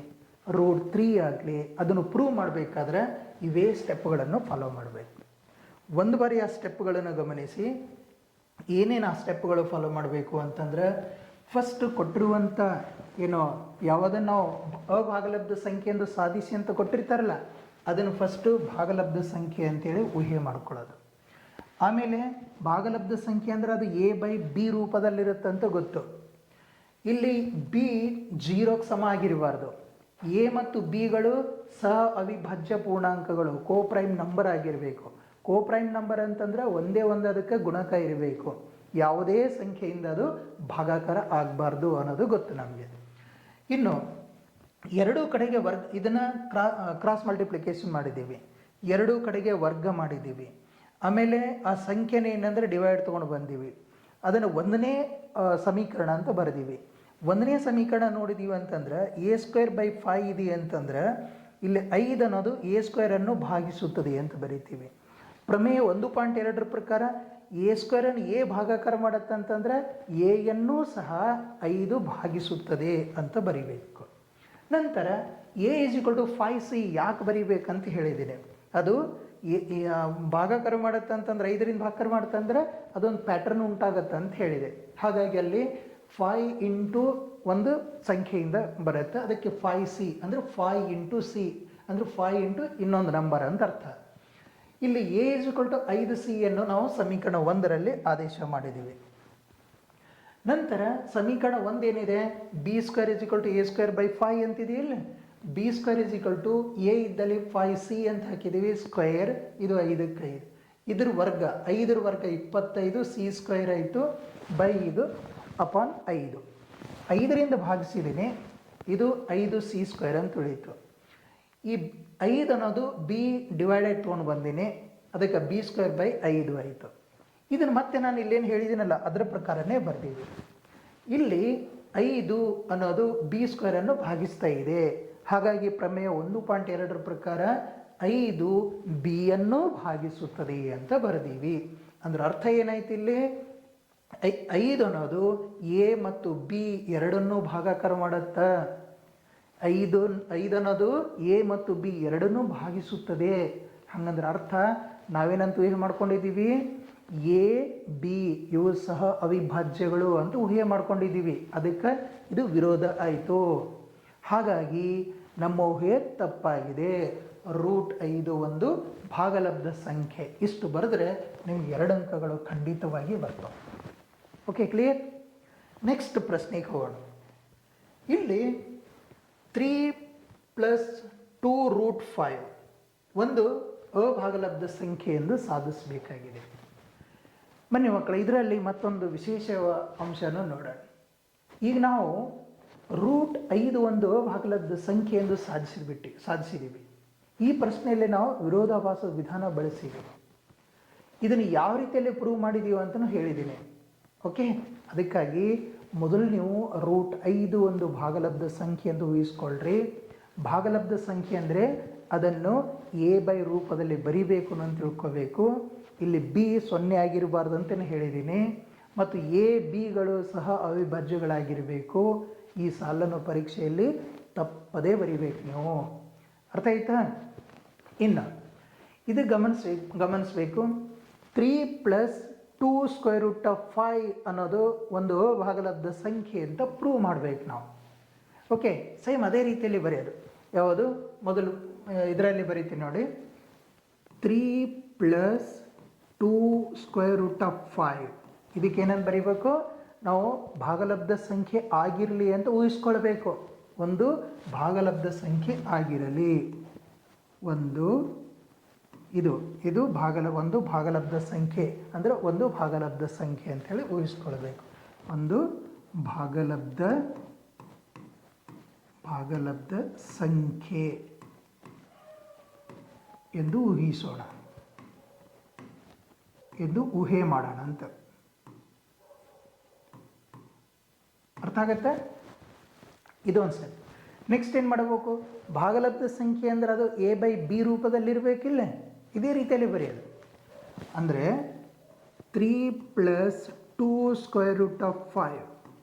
√3 ಆಗಲಿ ಅದನ್ನು ಪ್ರೂವ್ ಮಾಡಬೇಕಾದ್ರೆ ಇವೇ ಸ್ಟೆಪ್ಗಳನ್ನು ಫಾಲೋ ಮಾಡಬೇಕು. ಒಂದು ಬಾರಿ ಆ ಸ್ಟೆಪ್ಗಳನ್ನು ಗಮನಿಸಿ. ಏನೇನು ಆ ಸ್ಟೆಪ್ಗಳು ಫಾಲೋ ಮಾಡಬೇಕು ಅಂತಂದ್ರೆ, ಫಸ್ಟ್ ಕೊಟ್ಟಿರುವಂಥ ಯಾವುದನ್ನು ನಾವು ಅಭಾಗಲಬ್ಧ ಸಂಖ್ಯೆ ಎಂದು ಸಾಧಿಸಿ ಅಂತ ಕೊಟ್ಟಿರ್ತಾರಲ್ಲ, ಅದನ್ನು ಫಸ್ಟು ಭಾಗಲಬ್ಧ ಸಂಖ್ಯೆ ಅಂತೇಳಿ ಊಹೆ ಮಾಡ್ಕೊಳ್ಳೋದು. ಆಮೇಲೆ ಭಾಗಲಬ್ಧ ಸಂಖ್ಯೆ ಅಂದರೆ ಅದು a/b ರೂಪದಲ್ಲಿರುತ್ತಂತ ಗೊತ್ತು. ಇಲ್ಲಿ b 0ಕ್ಕೆ ಸಮ ಆಗಿರಬಾರ್ದು. ಎ ಮತ್ತು ಬಿಗಳು ಸಹ ಅವಿಭಾಜ್ಯ ಪೂರ್ಣಾಂಕಗಳು, ಕೋಪ್ರೈಮ್ ನಂಬರ್ ಆಗಿರಬೇಕು. ಕೋಪ್ರೈಮ್ ನಂಬರ್ ಅಂತಂದ್ರೆ ಒಂದೇ ಒಂದು ಅದಕ್ಕೆ ಗುಣಕ ಇರಬೇಕು. ಯಾವುದೇ ಸಂಖ್ಯೆಯಿಂದ ಅದು ಭಾಗಾಕಾರ ಆಗಬಾರ್ದು ಅನ್ನೋದು ಗೊತ್ತು ನಮಗೆ. ಇನ್ನು ಎರಡೂ ಕಡೆಗೆ ಇದನ್ನು ಕ್ರಾಸ್ ಮಲ್ಟಿಪ್ಲಿಕೇಶನ್ ಮಾಡಿದ್ದೀವಿ, ಎರಡೂ ಕಡೆಗೆ ವರ್ಗ ಮಾಡಿದ್ದೀವಿ. ಆಮೇಲೆ ಆ ಸಂಖ್ಯೆನ ಏನಂದರೆ ಡಿವೈಡ್ ತೊಗೊಂಡು ಬಂದೀವಿ. ಅದನ್ನು ಒಂದನೇ ಸಮೀಕರಣ ಅಂತ ಬರೆದೀವಿ. ಒಂದನೇ ಸಮೀಕರಣ ನೋಡಿದ್ದೀವಿ ಅಂತಂದ್ರೆ a²/5 ಇದೆ ಅಂತಂದ್ರೆ ಇಲ್ಲಿ 5 ಅನ್ನೋದು a² ಭಾಗಿಸುತ್ತದೆ ಅಂತ ಬರೀತೀವಿ. ಪ್ರಮೇಯ 1.2 ಪ್ರಕಾರ a² a ಭಾಗಾಕಾರ ಮಾಡುತ್ತೆ ಅಂತಂದ್ರೆ a ಸಹ 5 ಭಾಗಿಸುತ್ತದೆ ಅಂತ ಬರಿಬೇಕು. ನಂತರ a = 5c ಯಾಕೆ ಬರಿಬೇಕಂತ ಹೇಳಿದ್ದೀನಿ. ಅದು ಭಾಗಾಕಾರ ಮಾಡುತ್ತೆ ಅಂತಂದ್ರೆ 5ರಿಂದ ಭಾಗಾಕಾರ ಮಾಡುತ್ತೆ ಅಂದರೆ ಅದೊಂದು ಪ್ಯಾಟರ್ನ್ ಉಂಟಾಗತ್ತೆ ಅಂತ ಹೇಳಿದೆ. ಹಾಗಾಗಿ ಅಲ್ಲಿ 5 ಇಂಟು ಒಂದು ಸಂಖ್ಯೆಯಿಂದ ಬರುತ್ತೆ, ಅದಕ್ಕೆ 5c ಅಂದರೆ 5 ಇಂಟು c ಅಂದರೆ 5 ಇಂಟು ಇನ್ನೊಂದು ನಂಬರ್ ಅಂತ ಅರ್ಥ. ಇಲ್ಲಿ a = 5c ಅನ್ನು ನಾವು ಸಮೀಕರಣ 1ರಲ್ಲಿ ಆದೇಶ ಮಾಡಿದ್ದೀವಿ. ನಂತರ ಸಮೀಕರಣ 1 ಏನಿದೆ? b² = a² / 5 ಅಂತಿದೆಯಲ್ಲ. b² a ಇದ್ದಲ್ಲಿ 5c ಅಂತ ಹಾಕಿದ್ದೀವಿ. ಸ್ಕ್ವೇರ್ ಇದು 5ಕ್ಕೆ 5, ಇದ್ರ ವರ್ಗ 5ರ ವರ್ಗ 25, c² ಆಯಿತು ಬೈ ಇದು ಅಪಾನ್ 5. 5ರಿಂದ ಭಾಗಿಸಿದ್ದೀನಿ, ಇದು 5c² ಅಂತ ಉಳೀತು. ಈ 5 ಅನ್ನೋದು b ಡಿವೈಡೆಡ್ ತೊಗೊಂಡು ಬಂದೀನಿ, ಅದಕ್ಕೆ b²/5 ಆಯಿತು. ಇದನ್ನು ಮತ್ತೆ ನಾನು ಇಲ್ಲೇನು ಹೇಳಿದ್ದೀನಲ್ಲ ಅದರ ಪ್ರಕಾರನೇ ಬರ್ತೀವಿ. ಇಲ್ಲಿ 5 ಅನ್ನೋದು b² ಭಾಗಿಸ್ತಾ ಇದೆ. ಹಾಗಾಗಿ ಪ್ರಮೇಯ 1.2 ಪ್ರಕಾರ 5 b ಭಾಗಿಸುತ್ತದೆ ಅಂತ ಬರೆದೀವಿ. ಅಂದ್ರೆ ಅರ್ಥ ಏನಾಯ್ತು? ಇಲ್ಲಿ 5 ಅನ್ನೋದು a ಮತ್ತು b ಎರಡನ್ನೂ ಭಾಗಾಕಾರ ಮಾಡುತ್ತಾ. 5 ಅನ್ನೋದು a ಮತ್ತು b ಎರಡನ್ನೂ ಭಾಗಿಸುತ್ತದೆ. ಹಂಗಂದ್ರೆ ಅರ್ಥ ನಾವೇನಂತ ಊಹೆ ಮಾಡ್ಕೊಂಡಿದ್ದೀವಿ? a b ಇವು ಸಹ ಅವಿಭಾಜ್ಯಗಳು ಅಂತ ಊಹೆ ಮಾಡ್ಕೊಂಡಿದ್ದೀವಿ. ಅದಕ್ಕೆ ಇದು ವಿರೋಧ ಆಯಿತು. ಹಾಗಾಗಿ ನಮ್ಮ ಊಹೆ ತಪ್ಪಾಗಿದೆ. √5 ಒಂದು ಭಾಗಲಬ್ಧ ಸಂಖ್ಯೆ. ಇಷ್ಟು ಬರೆದ್ರೆ ನಿಮ್ಗೆ 2 ಅಂಕಗಳು ಖಂಡಿತವಾಗಿ ಬರ್ತವೆ. Okay, clear? ನೆಕ್ಸ್ಟ್ ಪ್ರಶ್ನೆಗೆ ಹೋಗೋಣ. ಇಲ್ಲಿ 3 + 2√5 ಒಂದು ಅಭಾಗಲಬ್ಧ ಸಂಖ್ಯೆ ಎಂದು ಸಾಧಿಸಬೇಕಾಗಿದೆ. ಬನ್ನಿ ಮಕ್ಕಳು, ಇದರಲ್ಲಿ ಮತ್ತೊಂದು ವಿಶೇಷ ಅಂಶನ ನೋಡೋಣ. ಈಗ ನಾವು √5 ಒಂದು ಭಾಗಲಬ್ಧ ಸಂಖ್ಯೆ ಎಂದು ಸಾಧಿಸಿದ್ದೀವಿ. ಈ ಪ್ರಶ್ನೆಯಲ್ಲಿ ನಾವು ವಿರೋಧಾಭಾಸ ವಿಧಾನ ಬಳಸಿದ್ದೀವಿ. ಇದನ್ನು ಯಾವ ರೀತಿಯಲ್ಲಿ ಪ್ರೂವ್ ಮಾಡಿದೀವಿ ಅಂತಲೂ ಹೇಳಿದ್ದೀನಿ. ಓಕೆ, ಅದಕ್ಕಾಗಿ ಮೊದಲು ನೀವು √5 ಒಂದು ಭಾಗಲಬ್ಧ ಸಂಖ್ಯೆ ಎಂದು ಊಹಿಸ್ಕೊಳ್ರಿ. ಭಾಗಲಬ್ಧ ಸಂಖ್ಯೆ ಅಂದರೆ ಅದನ್ನು a ರೂಪದಲ್ಲಿ ಬರಿಬೇಕು ಅಂತ ತಿಳ್ಕೋಬೇಕು. ಇಲ್ಲಿ b 0 ಆಗಿರಬಾರ್ದು ಅಂತಲೇ ಹೇಳಿದ್ದೀನಿ. ಮತ್ತು a bಗಳು ಸಹ ಅವಿಭಾಜ್ಯಗಳಾಗಿರಬೇಕು. ಈ ಸಾಲನ್ನು ಪರೀಕ್ಷೆಯಲ್ಲಿ ತಪ್ಪದೇ ಬರಿಬೇಕು ನೀವು. ಅರ್ಥ ಆಯ್ತಾ? ಇನ್ನು ಇದು ಗಮನಿಸಬೇಕು. 3 + 2√5 ಅನ್ನೋದು ಒಂದು ಭಾಗಲಬ್ಧ ಸಂಖ್ಯೆ ಅಂತ ಪ್ರೂವ್ ಮಾಡಬೇಕು ನಾವು. ಓಕೆ, ಸೇಮ್ ಅದೇ ರೀತಿಯಲ್ಲಿ ಬರೆಯೋದು. ಯಾವುದು? ಮೊದಲು ಇದರಲ್ಲಿ ಬರೀತೀನಿ ನೋಡಿ. 3 + 2√5 ಇದಕ್ಕೇನಂತ ಬರೀಬೇಕು? ನಾವು ಭಾಗಲಬ್ಧ ಸಂಖ್ಯೆ ಆಗಿರಲಿ ಅಂತ ಊಹಿಸ್ಕೊಳ್ಬೇಕು. ಒಂದು ಭಾಗಲಬ್ಧ ಸಂಖ್ಯೆ ಆಗಿರಲಿ. ಒಂದು ಒಂದು ಭಾಗಲಬ್ಧ ಸಂಖ್ಯೆ ಅಂದರೆ ಒಂದು ಭಾಗಲಬ್ಧ ಸಂಖ್ಯೆ ಅಂತೇಳಿ ಊಹಿಸ್ಕೊಳ್ಬೇಕು. ಒಂದು ಭಾಗಲಬ್ಧ ಸಂಖ್ಯೆ ಎಂದು ಊಹಿಸೋಣ, ಎಂದು ಊಹೆ ಮಾಡೋಣ ಅಂತ. ಅರ್ಥ ಆಗತ್ತೆ? ಇದು ಒಂದು ಸ್ಟೆಪ್. ನೆಕ್ಸ್ಟ್ ಏನು ಮಾಡಬೇಕು? ಭಾಗಲಬ್ಧ ಸಂಖ್ಯೆ ಅಂದರೆ ಅದು a/b ರೂಪದಲ್ಲಿರಬೇಕಿಲ್ಲ. ಇದೇ ರೀತಿಯಲ್ಲಿ ಬರೆಯೋದು. ಅಂದರೆ 3 + 2√5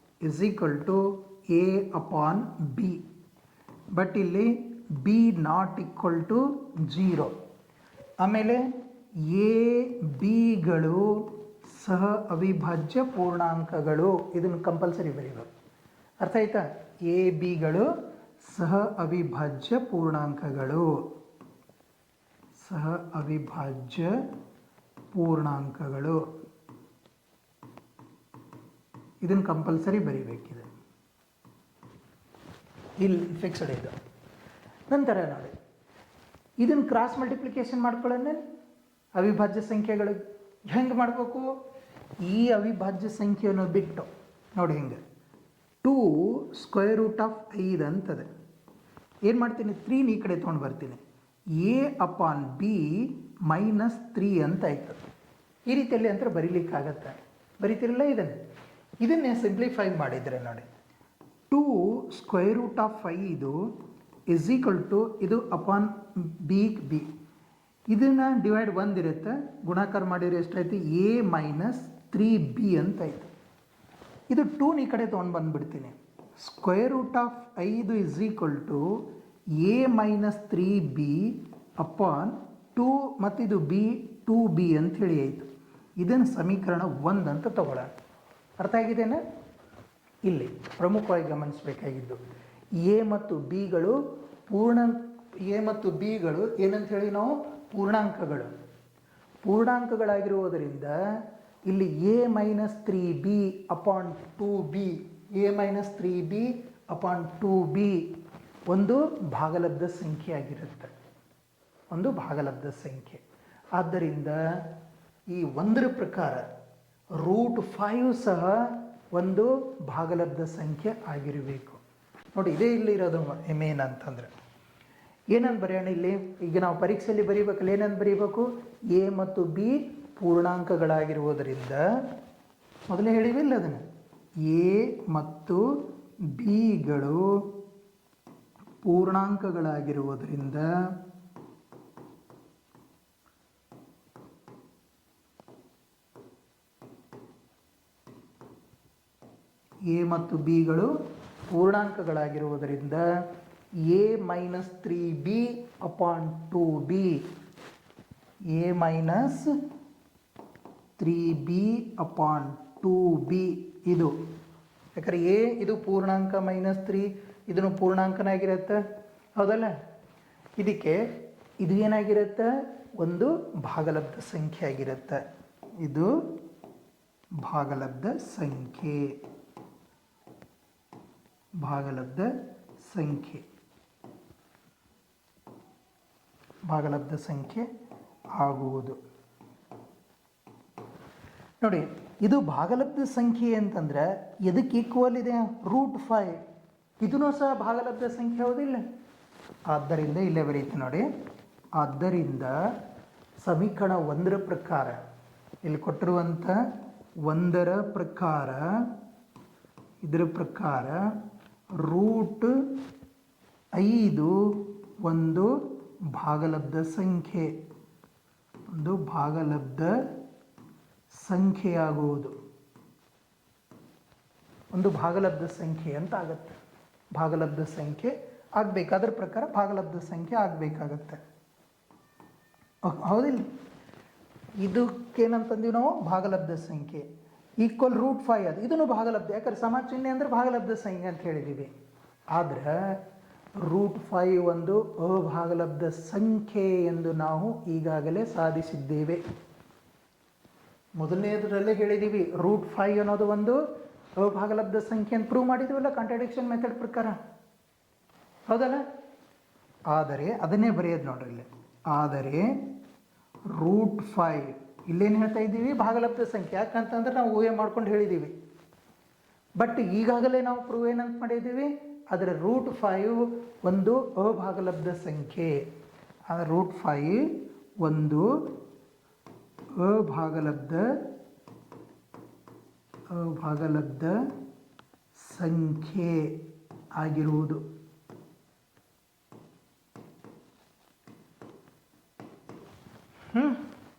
= a/b. ಬಟ್ ಇಲ್ಲಿ b ≠ 0. ಆಮೇಲೆ a bಗಳು ಸಹ ಅವಿಭಾಜ್ಯ ಪೂರ್ಣಾಂಕಗಳು. ಇದನ್ನು ಕಂಪಲ್ಸರಿ ಬರೀಬೇಕು. ಅರ್ಥ ಆಯ್ತಾ? a bಗಳು ಸಹ ಅವಿಭಾಜ್ಯ ಪೂರ್ಣಾಂಕಗಳು. ಇದನ್ನು ಕಂಪಲ್ಸರಿ ಬರೀಬೇಕಿದೆ. ಇಲ್ಲಿ ಫಿಕ್ಸ್ಡ್ ಇದು. ನಂತರ ನೋಡಿ, ಇದನ್ನು ಕ್ರಾಸ್ ಮಲ್ಟಿಪ್ಲಿಕೇಶನ್ ಮಾಡ್ಕೊಳ್ಳೋಣ. ಅವಿಭಾಜ್ಯ ಸಂಖ್ಯೆಗಳು ಹೆಂಗೆ ಮಾಡಬೇಕು? ಈ ಅವಿಭಾಜ್ಯ ಸಂಖ್ಯೆಯನ್ನು ಬಿಟ್ಟು ನೋಡಿ ಹೆಂಗೆ 2√5 ಅಂತದೆ. ಏನು ಮಾಡ್ತೀನಿ? 3 ಈ ಕಡೆ ತೊಗೊಂಡು ಬರ್ತೀನಿ. a/b - 3 ಅಂತ ಆಯ್ತು. ಈ ರೀತಿಯಲ್ಲಿ ಅಂತ ಬರೀಲಿಕ್ಕಾಗತ್ತೆ. ಬರೀತಿರಲ್ಲ ಇದನ್ನೇ ಸಿಂಪ್ಲಿಫೈ ಮಾಡಿದರೆ ನೋಡಿ, 2√5 ಇದು ಅಪಾನ್ b. ಇದನ್ನು ಡಿವೈಡ್ 1 ಇರುತ್ತೆ. ಗುಣಾಕಾರ ಮಾಡಿದರೆ ಎಷ್ಟಾಯ್ತು? a - 3b ಅಂತ ಆಯಿತು. ಇದು 2 ಈ ಕಡೆ ತೊಗೊಂಡು ಬಂದುಬಿಡ್ತೀನಿ. √5 a - 3b ಅಪಾನ್ 2 ಮತ್ತು ಇದು b 2b ಅಂಥೇಳಿ ಆಯಿತು. ಇದನ್ನು ಸಮೀಕರಣ 1 ಅಂತ ತಗೊಳ್ಳೋಣ. ಅರ್ಥ ಆಗಿದೆನಾ? ಇಲ್ಲಿ ಪ್ರಮುಖವಾಗಿ ಗಮನಿಸಬೇಕಾಗಿದ್ದು a ಮತ್ತು bಗಳು ಏನಂತ ಹೇಳಿ ನಾವು ಪೂರ್ಣಾಂಕಗಳಾಗಿರುವುದರಿಂದ ಇಲ್ಲಿ a - 3b ಅಪಾನ್ 2b ಒಂದು ಭಾಗಲಬ್ಧ ಸಂಖ್ಯೆ ಆಗಿರುತ್ತೆ. ಒಂದು ಭಾಗಲಬ್ಧ ಸಂಖ್ಯೆ. ಆದ್ದರಿಂದ ಈ ಒಂದರ ಪ್ರಕಾರ √5 ಸಹ ಒಂದು ಭಾಗಲಬ್ಧ ಸಂಖ್ಯೆ ಆಗಿರಬೇಕು. ನೋಡಿ, ಇದೇ ಇಲ್ಲಿ ಇರೋದು ಮೇನ್ ಅಂತಂದರೆ ಏನಂತ ಬರೆಯೋಣ ಇಲ್ಲಿ. ಈಗ ನಾವು ಪರೀಕ್ಷೆಯಲ್ಲಿ ಬರೀಬೇಕಲ್ಲ, ಏನಂತ ಬರೀಬೇಕು? a ಮತ್ತು b ಪೂರ್ಣಾಂಕಗಳಾಗಿರುವುದರಿಂದ ಮೊದಲೇ ಹೇಳಿವಿಲ್ಲ ಅದನ್ನು. a ಮತ್ತು bಗಳು ಪೂರ್ಣಾಂಕಗಳಾಗಿರುವುದರಿಂದ a ಮತ್ತು bಗಳು ಪೂರ್ಣಾಂಕಗಳಾಗಿರುವುದರಿಂದ a - 3b upon 2b a - 3b upon 2b ಇದು. ಯಾಕಂದರೆ a ಇದು ಪೂರ್ಣಾಂಕ -3 ಇದನ್ನು ಪೂರ್ಣಾಂಕನಾಗಿರುತ್ತೆ, ಹೌದಲ್ಲ? ಇದಕ್ಕೆ ಇದು ಏನಾಗಿರುತ್ತೆ? ಒಂದು ಭಾಗಲಬ್ಧ ಸಂಖ್ಯೆ ಆಗಿರುತ್ತೆ. ಇದು ಭಾಗಲಬ್ಧ ಸಂಖ್ಯೆ ಆಗುವುದು. ನೋಡಿ, ಇದು ಭಾಗಲಬ್ಧ ಸಂಖ್ಯೆ ಅಂತಂದ್ರೆ ಎದಕ್ಕೆ ಈಕ್ವಲ್ ಇದೆ? √5. ಇದೂ ಸಹ ಭಾಗಲಬ್ಧ ಸಂಖ್ಯೆ ಹೌದಿಲ್ಲ? ಆದ್ದರಿಂದ ಇಲ್ಲೇ ಬರೀತೀವಿ ನೋಡಿ. ಆದ್ದರಿಂದ ಸಮೀಕರಣ 1ರ ಪ್ರಕಾರ, ಇಲ್ಲಿ ಕೊಟ್ಟಿರುವಂಥ 1ರ ಪ್ರಕಾರ, ಇದರ ಪ್ರಕಾರ √5 ಒಂದು ಭಾಗಲಬ್ಧ ಸಂಖ್ಯೆ, ಒಂದು ಭಾಗಲಬ್ಧ ಸಂಖ್ಯೆಯಾಗುವುದು. ಒಂದು ಭಾಗಲಬ್ಧ ಸಂಖ್ಯೆ ಅಂತ ಆಗುತ್ತೆ. ಭಾಗಲಬ್ಧ ಸಂಖ್ಯೆ ಆಗಬೇಕು, ಅದರ ಪ್ರಕಾರ ಭಾಗಲಬ್ಧ ಸಂಖ್ಯೆ ಆಗಬೇಕಾಗತ್ತೆ. ಹೌದಿಲ್ಲ? ಇದಕ್ಕೇನಂತಂದೀವಿ ನಾವು? ಭಾಗಲಬ್ಧ ಸಂಖ್ಯೆ ಈಕ್ವಲ್ √5. ಅದು ಇದನ್ನು ಭಾಗಲಬ್ಧ, ಯಾಕಂದ್ರೆ ಸಮ ಚಿಹ್ನೆ ಅಂದರೆ ಭಾಗಲಬ್ಧ ಸಂಖ್ಯೆ ಅಂತ ಹೇಳಿದ್ದೀವಿ. ಆದ್ರೆ √5 ಒಂದು ಅಭಾಗಲಬ್ಧ ಸಂಖ್ಯೆ ಎಂದು ನಾವು ಈಗಾಗಲೇ ಸಾಧಿಸಿದ್ದೇವೆ. ಮೊದಲನೇದರಲ್ಲೇ ಹೇಳಿದ್ದೀವಿ, √5 ಅನ್ನೋದು ಒಂದು ಅಭಾಗಲಬ್ಧ ಸಂಖ್ಯೆ ಅಂತ ಪ್ರೂವ್ ಮಾಡಿದ್ದೀವಲ್ಲ ಕಾಂಟ್ರಾಡಿಕ್ಷನ್ ಮೆಥಡ್ ಪ್ರಕಾರ, ಹೌದಲ್ಲ? ಆದರೆ ಅದನ್ನೇ ಬರೆಯೋದು ನೋಡ್ರಿ ಇಲ್ಲಿ. ಆದರೆ √5 ಇಲ್ಲೇನು ಹೇಳ್ತಾ ಇದ್ದೀವಿ? ಭಾಗಲಬ್ಧ ಸಂಖ್ಯೆ. ಯಾಕಂತಂದ್ರೆ ನಾವು ಊಹೆ ಮಾಡ್ಕೊಂಡು ಹೇಳಿದ್ದೀವಿ. ಬಟ್ ಈಗಾಗಲೇ ನಾವು ಪ್ರೂವ್ ಏನಂತ ಮಾಡಿದ್ದೀವಿ? ಅದರ √5 ಒಂದು ಅಭಾಗಲಬ್ಧ ಸಂಖ್ಯೆ. √5 ಒಂದು ಅಭಾಗಲಬ್ಧ ಸಂಖ್ಯೆ ಆಗಿರುವುದು.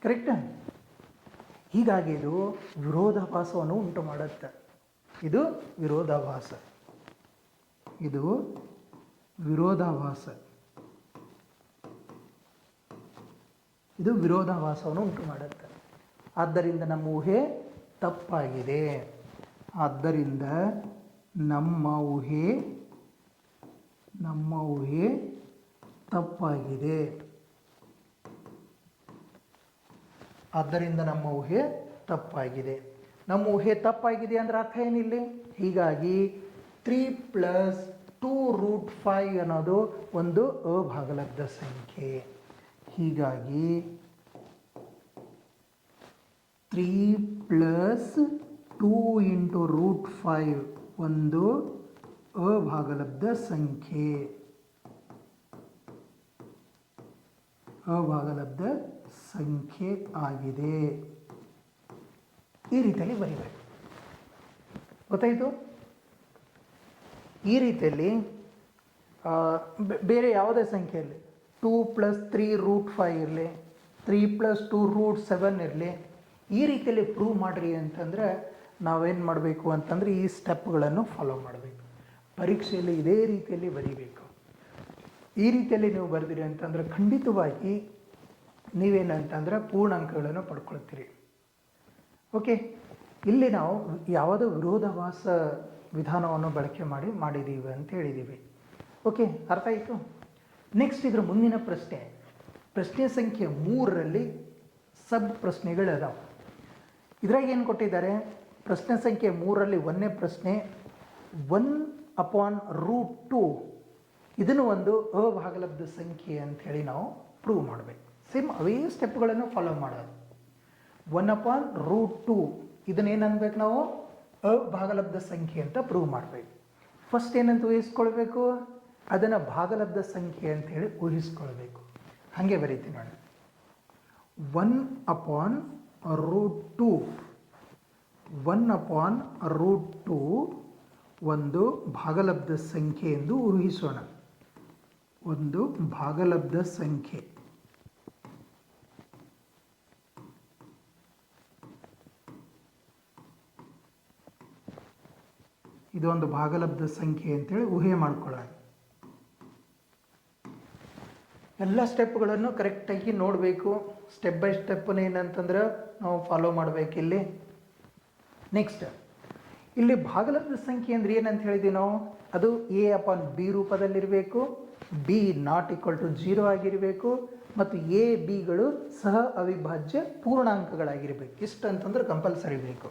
ಕರೆಕ್ಟಾ? ಹೀಗಾಗಿ ಇದು ವಿರೋಧಾಭಾಸವನ್ನು ಉಂಟು ಮಾಡುತ್ತೆ. ಇದು ವಿರೋಧಾಭಾಸ, ಇದು ವಿರೋಧಾಭಾಸ, ಇದು ವಿರೋಧಾಭಾಸವನ್ನು ಉಂಟು ಮಾಡುತ್ತೆ. ಆದ್ದರಿಂದ ನಮ್ಮ ಊಹೆ ತಪ್ಪಾಗಿದೆ. ಆದ್ದರಿಂದ ನಮ್ಮ ಊಹೆ ತಪ್ಪಾಗಿದೆ. ಆದ್ದರಿಂದ ನಮ್ಮ ಊಹೆ ತಪ್ಪಾಗಿದೆ. ನಮ್ಮ ಊಹೆ ತಪ್ಪಾಗಿದೆ ಅಂದರೆ ಅರ್ಥ ಏನಿಲ್ಲ? ಹೀಗಾಗಿ 3 + 2√5 ಅನ್ನೋದು ಒಂದು ಅಭಾಗಲಬ್ಧ ಸಂಖ್ಯೆ. ಹೀಗಾಗಿ 3 + 2 × √5 ಒಂದು ಅಭಾಗಲಬ್ಧ ಸಂಖ್ಯೆ, ಅಭಾಗಲಬ್ಧ ಸಂಖ್ಯೆ ಆಗಿದೆ. ಈ ರೀತಿಯಲ್ಲಿ ಬರೀಬೇಕು. ಗೊತ್ತಾಯಿತು? ಈ ರೀತಿಯಲ್ಲಿ ಬೇರೆ ಯಾವುದೇ ಸಂಖ್ಯೆಯಲ್ಲಿ 2 + 3√5 ಇರಲಿ, 3 + 2√7 ಇರಲಿ, ಈ ರೀತಿಯಲ್ಲಿ ಪ್ರೂವ್ ಮಾಡಿರಿ ಅಂತಂದರೆ ನಾವೇನು ಮಾಡಬೇಕು ಅಂತಂದರೆ ಈ ಸ್ಟೆಪ್ಗಳನ್ನು ಫಾಲೋ ಮಾಡಬೇಕು. ಪರೀಕ್ಷೆಯಲ್ಲಿ ಇದೇ ರೀತಿಯಲ್ಲಿ ಬರೀಬೇಕು. ಈ ರೀತಿಯಲ್ಲಿ ನೀವು ಬರೆದಿರಿ ಅಂತಂದರೆ ಖಂಡಿತವಾಗಿ ನೀವೇನಂತಂದರೆ ಪೂರ್ಣಾಂಕಗಳನ್ನು ಪಡ್ಕೊಳ್ತೀರಿ. ಓಕೆ, ಇಲ್ಲಿ ನಾವು ಯಾವುದೋ ವಿರೋಧಾಭಾಸ ವಿಧಾನವನ್ನು ಬಳಕೆ ಮಾಡಿದ್ದೀವಿ ಅಂತ ಹೇಳಿದ್ದೀವಿ. ಓಕೆ, ಅರ್ಥ ಆಯಿತು? ನೆಕ್ಸ್ಟ್ ಇದರ ಮುಂದಿನ ಪ್ರಶ್ನೆ ಸಂಖ್ಯೆ 3ರಲ್ಲಿ ಸಬ್ ಪ್ರಶ್ನೆಗಳಿದಾವೆ. ಇದ್ರಾಗ ಏನು ಕೊಟ್ಟಿದ್ದಾರೆ? ಪ್ರಶ್ನೆ ಸಂಖ್ಯೆ 3ರಲ್ಲಿ 1ನೇ ಪ್ರಶ್ನೆ 1/√2 ಇದನ್ನು ಒಂದು ಅಭಾಗಲಬ್ಧ ಸಂಖ್ಯೆ ಅಂಥೇಳಿ ನಾವು ಪ್ರೂವ್ ಮಾಡಬೇಕು. ಸೇಮ್ ಅವೇ ಸ್ಟೆಪ್ಗಳನ್ನು ಫಾಲೋ ಮಾಡೋದು. 1/√2 ಇದನ್ನೇನು ಅನ್ಬೇಕು ನಾವು? ಅಭಾಗಲಬ್ಧ ಸಂಖ್ಯೆ ಅಂತ ಪ್ರೂವ್ ಮಾಡಬೇಕು. ಫಸ್ಟ್ ಏನಂತ ಊಹಿಸ್ಕೊಳ್ಬೇಕು? ಅದನ್ನು ಭಾಗಲಬ್ಧ ಸಂಖ್ಯೆ ಅಂಥೇಳಿ ಊಹಿಸ್ಕೊಳ್ಬೇಕು. ಹಾಗೆ ಬರೀತೀನಿ ನೋಡಿ. 1/√2 ಒಂದು ಭಾಗಲಬ್ಧ ಸಂಖ್ಯೆ ಎಂದು ಊಹಿಸೋಣ. ಒಂದು ಭಾಗಲಬ್ಧ ಸಂಖ್ಯೆ. ಇದೊಂದು ಭಾಗಲಬ್ಧ ಸಂಖ್ಯೆ ಅಂತೇಳಿ ಊಹೆ ಮಾಡ್ಕೊಳ್ಳೋಣ. ಎಲ್ಲ ಸ್ಟೆಪ್ಗಳನ್ನು ಕರೆಕ್ಟಾಗಿ ನೋಡಬೇಕು. ಸ್ಟೆಪ್ ಬೈ ಸ್ಟೆಪ್ಪನ್ನು ಏನಂತಂದ್ರೆ ನಾವು ಫಾಲೋ ಮಾಡಬೇಕಿಲ್ಲಿ. ನೆಕ್ಸ್ಟ್ ಇಲ್ಲಿ ಭಾಗಲಬ್ಧ ಸಂಖ್ಯೆ ಅಂದರೆ ಏನಂತ ಹೇಳಿದ್ವಿ ನಾವು? ಅದು a/b ರೂಪದಲ್ಲಿರಬೇಕು, b ≠ 0 ಆಗಿರಬೇಕು, ಮತ್ತು a bಗಳು ಸಹ ಅವಿಭಾಜ್ಯ ಪೂರ್ಣಾಂಕಗಳಾಗಿರಬೇಕು. ಇಷ್ಟು ಅಂತಂದ್ರೆ ಕಂಪಲ್ಸರಿ ಬೇಕು.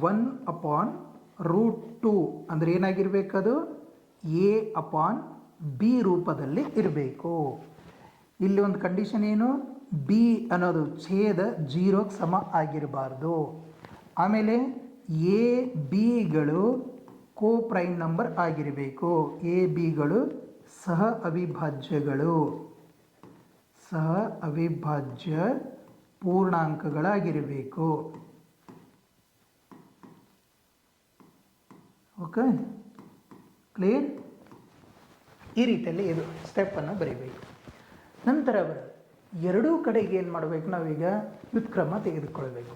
1/√2 ಅಂದರೆ ಏನಾಗಿರಬೇಕದು? a/b ರೂಪದಲ್ಲಿ ಇರಬೇಕು. ಇಲ್ಲಿ ಒಂದು ಕಂಡೀಷನ್ ಏನು? ಬಿ ಅನ್ನೋದು ಛೇದ 0ಗೆ ಸಮ ಆಗಿರಬಾರ್ದು. ಆಮೇಲೆ ಎ ಬಿಗಳು ಕೋ ಪ್ರೈಮ್ ನಂಬರ್ ಆಗಿರಬೇಕು. ಎ ಬಿಗಳು ಸಹ ಅವಿಭಾಜ್ಯಗಳು, ಸಹ ಅವಿಭಾಜ್ಯ ಪೂರ್ಣಾಂಕಗಳಾಗಿರಬೇಕು. Okay, clear? ಈ ರೀತಿಯಲ್ಲಿ ಇದು ಸ್ಟೆಪ್ಪನ್ನು ಬರೀಬೇಕು. ನಂತರ ಎರಡೂ ಕಡೆಗೆ ಏನು ಮಾಡಬೇಕು, ನಾವೀಗ ವ್ಯುತ್ಕ್ರಮ ತೆಗೆದುಕೊಳ್ಬೇಕು.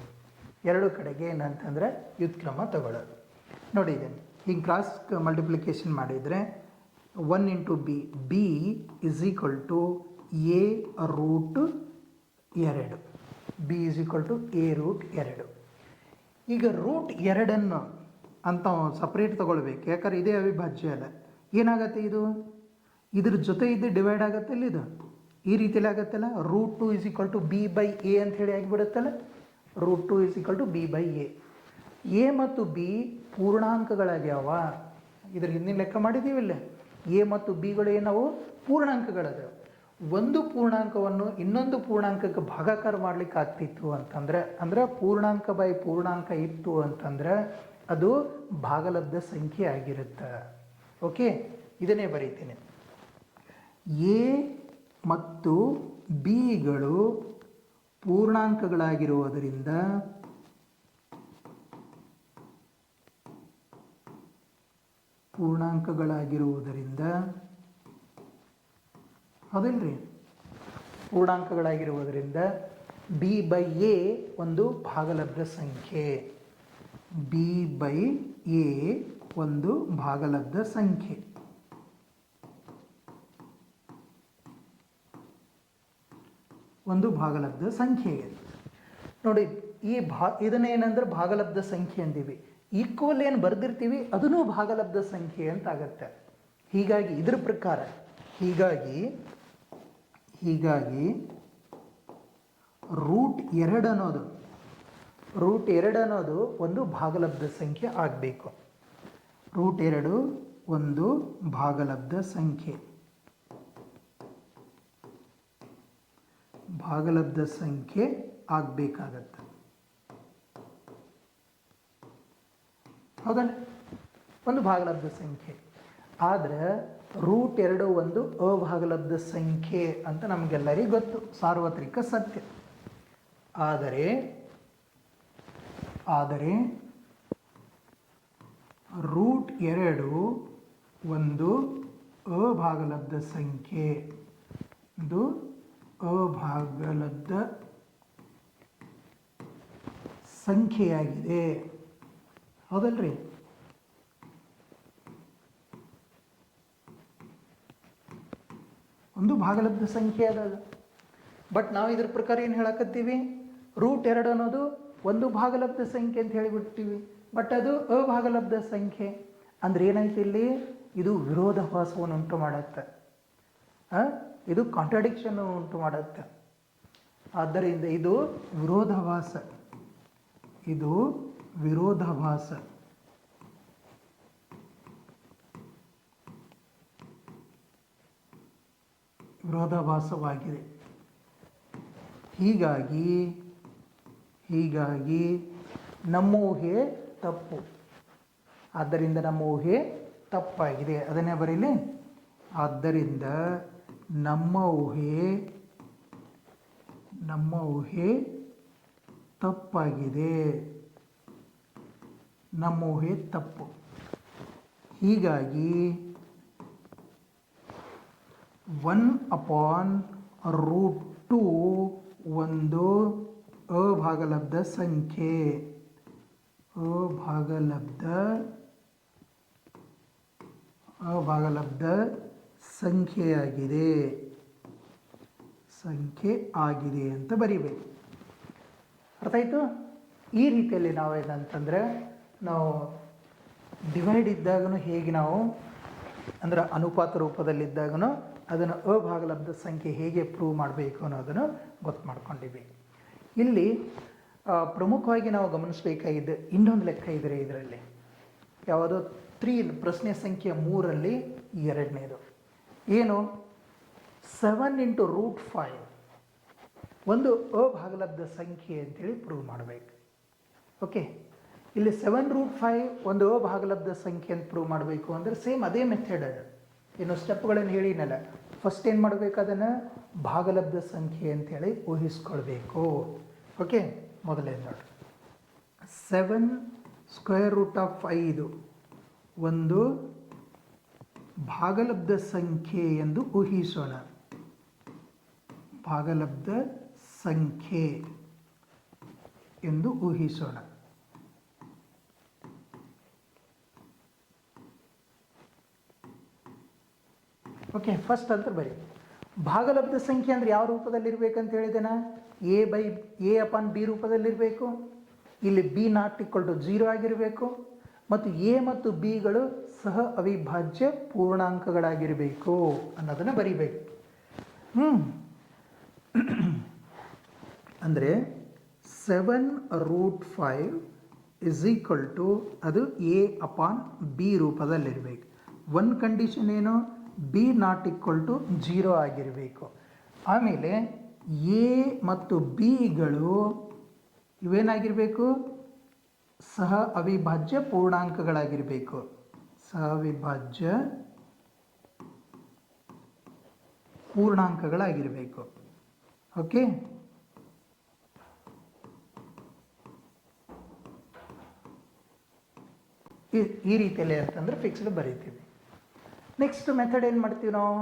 ಎರಡೂ ಕಡೆಗೆ ಏನಂತಂದರೆ ವ್ಯುತ್ಕ್ರಮ ತಗೊಳ್ಳೋದು. ನೋಡಿ ಇದನ್ನು ಹಿಂಗೆ ಕ್ರಾಸ್ ಮಲ್ಟಿಪ್ಲಿಕೇಶನ್ ಮಾಡಿದರೆ 1 into b, b is equal to a root 2. B is equal to a root 2. ಈಗ ರೂಟ್ 2 ಅಂತ ಸಪ್ರೇಟ್ ತೊಗೊಳ್ಬೇಕು, ಯಾಕಂದ್ರೆ ಇದೇ ಅವಿಭಾಜ್ಯ ಅಲ್ಲ. ಏನಾಗತ್ತೆ ಇದು, ಇದ್ರ ಜೊತೆ ಇದು ಡಿವೈಡ್ ಆಗುತ್ತಲ್ಲ, ಇದು ಈ ರೀತಿಯಲ್ಲಿ ಆಗುತ್ತಲ್ಲ. Root 2 is equal to B by A ಅಂಥೇಳಿ ಆಗಿಬಿಡುತ್ತಲ್ಲ. Root 2 is equal to B by A. A ಮತ್ತು ಬಿ ಪೂರ್ಣಾಂಕಗಳಾಗ್ಯಾವ. ಇದ್ರ ಹಿಂದಿನ ಲೆಕ್ಕ ಮಾಡಿದ್ದೀವಿಲ್ಲ. ಎ ಮತ್ತು ಬಿಗಳು ಏನವು ಪೂರ್ಣಾಂಕಗಳದ. ಒಂದು ಪೂರ್ಣಾಂಕವನ್ನು ಇನ್ನೊಂದು ಪೂರ್ಣಾಂಕಕ್ಕೆ ಭಾಗಾಕಾರ ಮಾಡ್ಲಿಕ್ಕೆ ಆಗ್ತಿತ್ತು ಅಂತಂದರೆ, ಅಂದರೆ ಪೂರ್ಣಾಂಕ ಬೈ ಪೂರ್ಣಾಂಕ ಇತ್ತು ಅಂತಂದ್ರೆ ಅದು ಭಾಗಲಬ್ಧ ಸಂಖ್ಯೆ ಆಗಿರುತ್ತೆ. ಓಕೆ, ಇದನ್ನೇ ಬರೀತೀನಿ. ಎ ಮತ್ತು ಬಿಗಳು ಪೂರ್ಣಾಂಕಗಳಾಗಿರುವುದರಿಂದ ಹೌದಿಲ್ರಿ, ಪೂರ್ಣಾಂಕಗಳಾಗಿರುವುದರಿಂದ ಬಿ ಬೈ ಎ ಒಂದು ಭಾಗಲಬ್ಧ ಸಂಖ್ಯೆ. ಬಿ ಬೈ ಎ ಒಂದು ಭಾಗಲಬ್ಧ ಸಂಖ್ಯೆ. ಒಂದು ಭಾಗಲಬ್ಧ ಸಂಖ್ಯೆ ನೋಡಿ. ಈ ಇದನ್ನೇನಂದ್ರೆ ಭಾಗಲಬ್ಧ ಸಂಖ್ಯೆ ಅಂತೀವಿ. ಈಕ್ವಲ್ ಏನು ಬರೆದಿರ್ತೀವಿ ಅದನ್ನೂ ಭಾಗಲಬ್ಧ ಸಂಖ್ಯೆ ಅಂತ ಆಗತ್ತೆ. ಹೀಗಾಗಿ ಇದ್ರ ಪ್ರಕಾರ ಹೀಗಾಗಿ ರೂಟ್ 2 ಅನ್ನೋದು ಒಂದು ಭಾಗಲಬ್ಧ ಸಂಖ್ಯೆ ಆಗಬೇಕು. ರೂಟ್ 2 ಒಂದು ಭಾಗಲಬ್ಧ ಸಂಖ್ಯೆ. ಭಾಗಲಬ್ಧ ಸಂಖ್ಯೆ ಆಗಬೇಕಾಗತ್ತೆ. ಹೌದಲ್ಲ, ಒಂದು ಭಾಗಲಬ್ಧ ಸಂಖ್ಯೆ. ಆದರೆ ರೂಟ್ 2 ಒಂದು ಅಭಾಗಲಬ್ಧ ಸಂಖ್ಯೆ ಅಂತ ನಮಗೆಲ್ಲರಿಗೂ ಗೊತ್ತು, ಸಾರ್ವತ್ರಿಕ ಸತ್ಯ. ಆದರೆ ರೂಟ್ 2 ಒಂದು ಅಭಾಗಲಬ್ಧ ಸಂಖ್ಯೆ. ಇದು ಅಭಾಗಲಬ್ಧ ಸಂಖ್ಯೆಯಾಗಿದೆ. ಹೌದಲ್ರಿ? ಒಂದು ಭಾಗಲಬ್ಧ ಸಂಖ್ಯೆ ಅದ. ಬಟ್ ನಾವು ಇದ್ರ ಪ್ರಕಾರ ಏನು ಹೇಳಕತ್ತೀವಿ, ರೂಟ್ 2 ಅನ್ನೋದು ಒಂದು ಭಾಗಲಬ್ಧ ಸಂಖ್ಯೆ ಅಂತ ಹೇಳಿಬಿಡ್ತೀವಿ. ಬಟ್ ಅದು ಅಭಾಗಲಬ್ಧ ಸಂಖ್ಯೆ ಅಂದ್ರೆ ಏನಾಯ್ತು ಇಲ್ಲಿ, ಇದು ವಿರೋಧಾಭಾಸವನ್ನು ಉಂಟು ಮಾಡುತ್ತೆ. ಇದು ಕಾಂಟ್ರಾಡಿಕ್ಷನ್ ಉಂಟು ಮಾಡುತ್ತೆ. ಆದ್ದರಿಂದ ಇದು ವಿರೋಧಾಭಾಸ. ವಿರೋಧಾಭಾಸವಾಗಿದೆ. ಹೀಗಾಗಿ ನಮ್ಮ ಊಹೆ ತಪ್ಪು. ಆದ್ದರಿಂದ ನಮ್ಮ ಊಹೆ ತಪ್ಪಾಗಿದೆ. ಅದನ್ನೇ ಬರೀಲಿ. ಆದ್ದರಿಂದ ನಮ್ಮ ಊಹೆ ತಪ್ಪಾಗಿದೆ. ನಮ್ಮ ಊಹೆ ತಪ್ಪು. ಹೀಗಾಗಿ 1/√2 ಒಂದು ಅಭಾಗಲಬ್ಧ ಸಂಖ್ಯೆ. ಅಭಾಗಲಬ್ಧ ಸಂಖ್ಯೆ ಆಗಿದೆ ಅಂತ ಬರಿಬೇಕು. ಅರ್ಥ ಆಯಿತು? ಈ ರೀತಿಯಲ್ಲಿ ನಾವು ಏನಂತಂದರೆ, ನಾವು ಡಿವೈಡ್ ಇದ್ದಾಗೂ ಹೇಗೆ ನಾವು ಅಂದರೆ ಅನುಪಾತ ರೂಪದಲ್ಲಿದ್ದಾಗೂ ಅದನ್ನು ಅಭಾಗಲಬ್ಧ ಸಂಖ್ಯೆ ಹೇಗೆ ಪ್ರೂವ್ ಮಾಡಬೇಕು ಅನ್ನೋದನ್ನು ಗೊತ್ತು ಮಾಡ್ಕೊಂಡಿವಿ. ಇಲ್ಲಿ ಪ್ರಮುಖವಾಗಿ ನಾವು ಗಮನಿಸಬೇಕಾಗಿದ್ದು ಇನ್ನೊಂದು ಲೆಕ್ಕ ಇದ್ರೆ ಇದರಲ್ಲಿ ಯಾವುದೋ 3 ಪ್ರಶ್ನೆ ಸಂಖ್ಯೆ 3ರಲ್ಲಿ ಎರಡನೇದು ಏನು, 7 × ರೂಟ್ 5 ಒಂದು ಅಭಾಗಲಬ್ಧ ಸಂಖ್ಯೆ ಅಂತೇಳಿ ಪ್ರೂವ್ ಮಾಡಬೇಕು. ಓಕೆ, ಇಲ್ಲಿ 7√5 ಒಂದು ಅಭಾಗಲಬ್ಧ ಸಂಖ್ಯೆ ಅಂತ ಪ್ರೂವ್ ಮಾಡಬೇಕು ಅಂದರೆ ಸೇಮ್ ಅದೇ ಮೆಥಡ್ ಅದು. ಇನ್ನು ಸ್ಟೆಪ್ಗಳನ್ನು ಹೇಳಿನಲ್ಲ, ಫಸ್ಟ್ ಏನು ಮಾಡಬೇಕು, ಅದನ್ನು ಭಾಗಲಬ್ಧ ಸಂಖ್ಯೆ ಅಂತೇಳಿ ಊಹಿಸ್ಕೊಳ್ಬೇಕು. ಓಕೆ, ಮೊದಲೇ ನೋಡಿ, 7√5 ಒಂದು ಭಾಗಲಬ್ಧ ಸಂಖ್ಯೆ ಎಂದು ಊಹಿಸೋಣ. ಭಾಗಲಬ್ಧ ಸಂಖ್ಯೆ ಎಂದು ಊಹಿಸೋಣ. ಓಕೆ, ಫಸ್ಟ್ ಅಂತ ಬರೀ ಭಾಗಲಬ್ಧ ಸಂಖ್ಯೆ ಅಂದರೆ ಯಾವ ರೂಪದಲ್ಲಿರಬೇಕಂತ ಹೇಳಿದೆನ, a/b ರೂಪದಲ್ಲಿರಬೇಕು. ಇಲ್ಲಿ b≠0 ಆಗಿರಬೇಕು ಮತ್ತು a ಮತ್ತು bಗಳು ಸಹ ಅವಿಭಾಜ್ಯ ಪೂರ್ಣಾಂಕಗಳಾಗಿರಬೇಕು ಅನ್ನೋದನ್ನು ಬರೀಬೇಕು. ಅಂದರೆ 7√5 = ಅದು a/b ರೂಪದಲ್ಲಿರಬೇಕು. ಒಂದು ಕಂಡೀಷನ್ ಏನು, b≠0 ಆಗಿರಬೇಕು. ಆಮೇಲೆ a ಮತ್ತು bಗಳು ಇವೇನಾಗಿರಬೇಕು, ಸಹ ಅವಿಭಾಜ್ಯ ಪೂರ್ಣಾಂಕಗಳಾಗಿರಬೇಕು. ಸಹವಿಭಾಜ್ಯ ಪೂರ್ಣಾಂಕಗಳಾಗಿರಬೇಕು. ಓಕೆ, ಈ ರೀತಿಯಲ್ಲಿ ಅಂತಂದ್ರೆ ಫಿಕ್ಸ್ಡ್ ಬರೀತೀವಿ. ನೆಕ್ಸ್ಟ್ ಮೆಥಡ್ ಏನು ಮಾಡ್ತೀವಿ ನಾವು,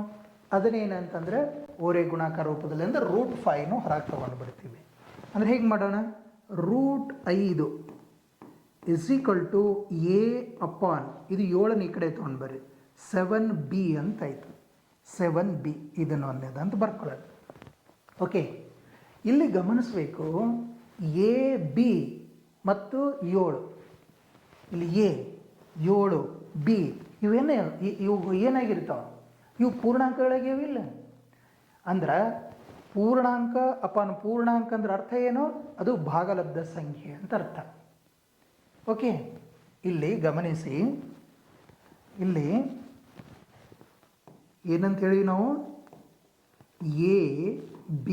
ಅದನ್ನೇನಂತಂದರೆ ಓರೆ ಗುಣಾಕಾರ ರೂಪದಲ್ಲಿ ಅಂದರೆ √5 ಹೊರಗೆ ತೊಗೊಂಡು ಬಿಡ್ತೀವಿ. ಅಂದರೆ ಹೇಗೆ ಮಾಡೋಣ, √5 = a/, ಇದು 7 ಈ ಕಡೆ ತೊಗೊಂಡು ಬರ್ರಿ, 7b ಅಂತಾಯಿತು. 7b ಇದನ್ನು ಅನ್ನೋದು ಅಂತ ಬರ್ಕೊಳ್ಳೋದು. ಓಕೆ, ಇಲ್ಲಿ ಗಮನಿಸಬೇಕು, a b ಮತ್ತು 7, ಇಲ್ಲಿ a 7 b ಇವು ಏನಾಗಿರ್ತಾವೆ, ಇವು ಪೂರ್ಣಾಂಕಗಳಾಗ್ಯಾವಿಲ್ಲ. ಅಂದ್ರೆ ಪೂರ್ಣಾಂಕ ಅಪಾನ್ ಪೂರ್ಣಾಂಕ ಅಂದ್ರೆ ಅರ್ಥ ಏನು, ಅದು ಭಾಗಲಬ್ಧ ಸಂಖ್ಯೆ ಅಂತ ಅರ್ಥ. ಓಕೆ, ಇಲ್ಲಿ ಗಮನಿಸಿ, ಇಲ್ಲಿ ಏನಂತ ಹೇಳಿ ನಾವು, a b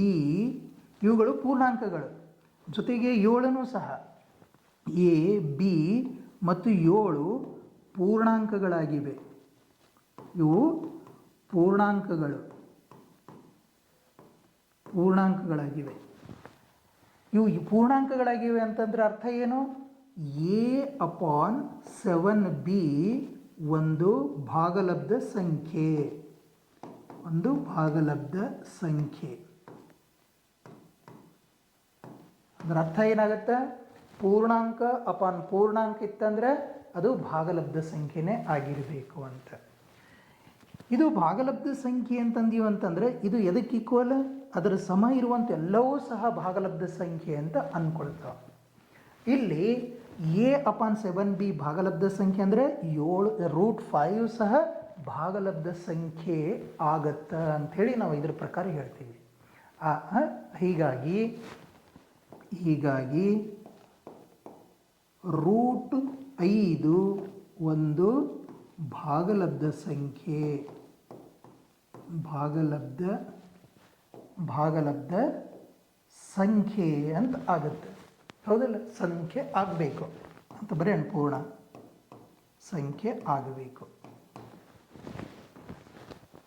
ಇವುಗಳು ಪೂರ್ಣಾಂಕಗಳು, ಜೊತೆಗೆ 7 ಸಹ a b ಮತ್ತು 7 ಪೂರ್ಣಾಂಕಗಳಾಗಿವೆ. ಇವು ಪೂರ್ಣಾಂಕಗಳಾಗಿವೆ. ಇವು ಪೂರ್ಣಾಂಕಗಳಾಗಿವೆ ಅಂತಂದ್ರೆ ಅರ್ಥ ಏನು, a/7b ಒಂದು ಭಾಗಲಬ್ಧ ಸಂಖ್ಯೆ. ಅದರ ಅರ್ಥ ಏನಾಗುತ್ತೆ, ಪೂರ್ಣಾಂಕ ಅಪಾನ್ ಪೂರ್ಣಾಂಕ ಇತ್ತಂದರೆ ಅದು ಭಾಗಲಬ್ಧ ಸಂಖ್ಯೆನೇ ಆಗಿರಬೇಕು ಅಂತ. ಇದು ಭಾಗಲಬ್ಧ ಸಂಖ್ಯೆ ಅಂತಂದೀವಿ ಅಂತಂದರೆ ಇದು ಎದಕ್ಕೆ ಈಕ್ವಲ್, ಅದರ ಸಮ ಇರುವಂಥ ಎಲ್ಲವೂ ಸಹ ಭಾಗಲಬ್ಧ ಸಂಖ್ಯೆ ಅಂತ ಅಂದ್ಕೊಳ್ತಾವೆ. ಇಲ್ಲಿ a/7b ಭಾಗಲಬ್ಧ ಸಂಖ್ಯೆ ಅಂದರೆ 7√5 ಸಹ ಭಾಗಲಬ್ಧ ಸಂಖ್ಯೆ ಆಗತ್ತೆ ಅಂಥೇಳಿ ನಾವು ಇದ್ರ ಪ್ರಕಾರ ಹೇಳ್ತೀವಿ. ಹೀಗಾಗಿ √5 ಒಂದು ಭಾಗಲಬ್ಧ ಸಂಖ್ಯೆ ಅಂತ ಆಗುತ್ತೆ. ಹೌದಲ್ಲ, ಸಂಖ್ಯೆ ಆಗಬೇಕು ಅಂತ ಬರೀ ಪೂರ್ಣ ಸಂಖ್ಯೆ ಆಗಬೇಕು.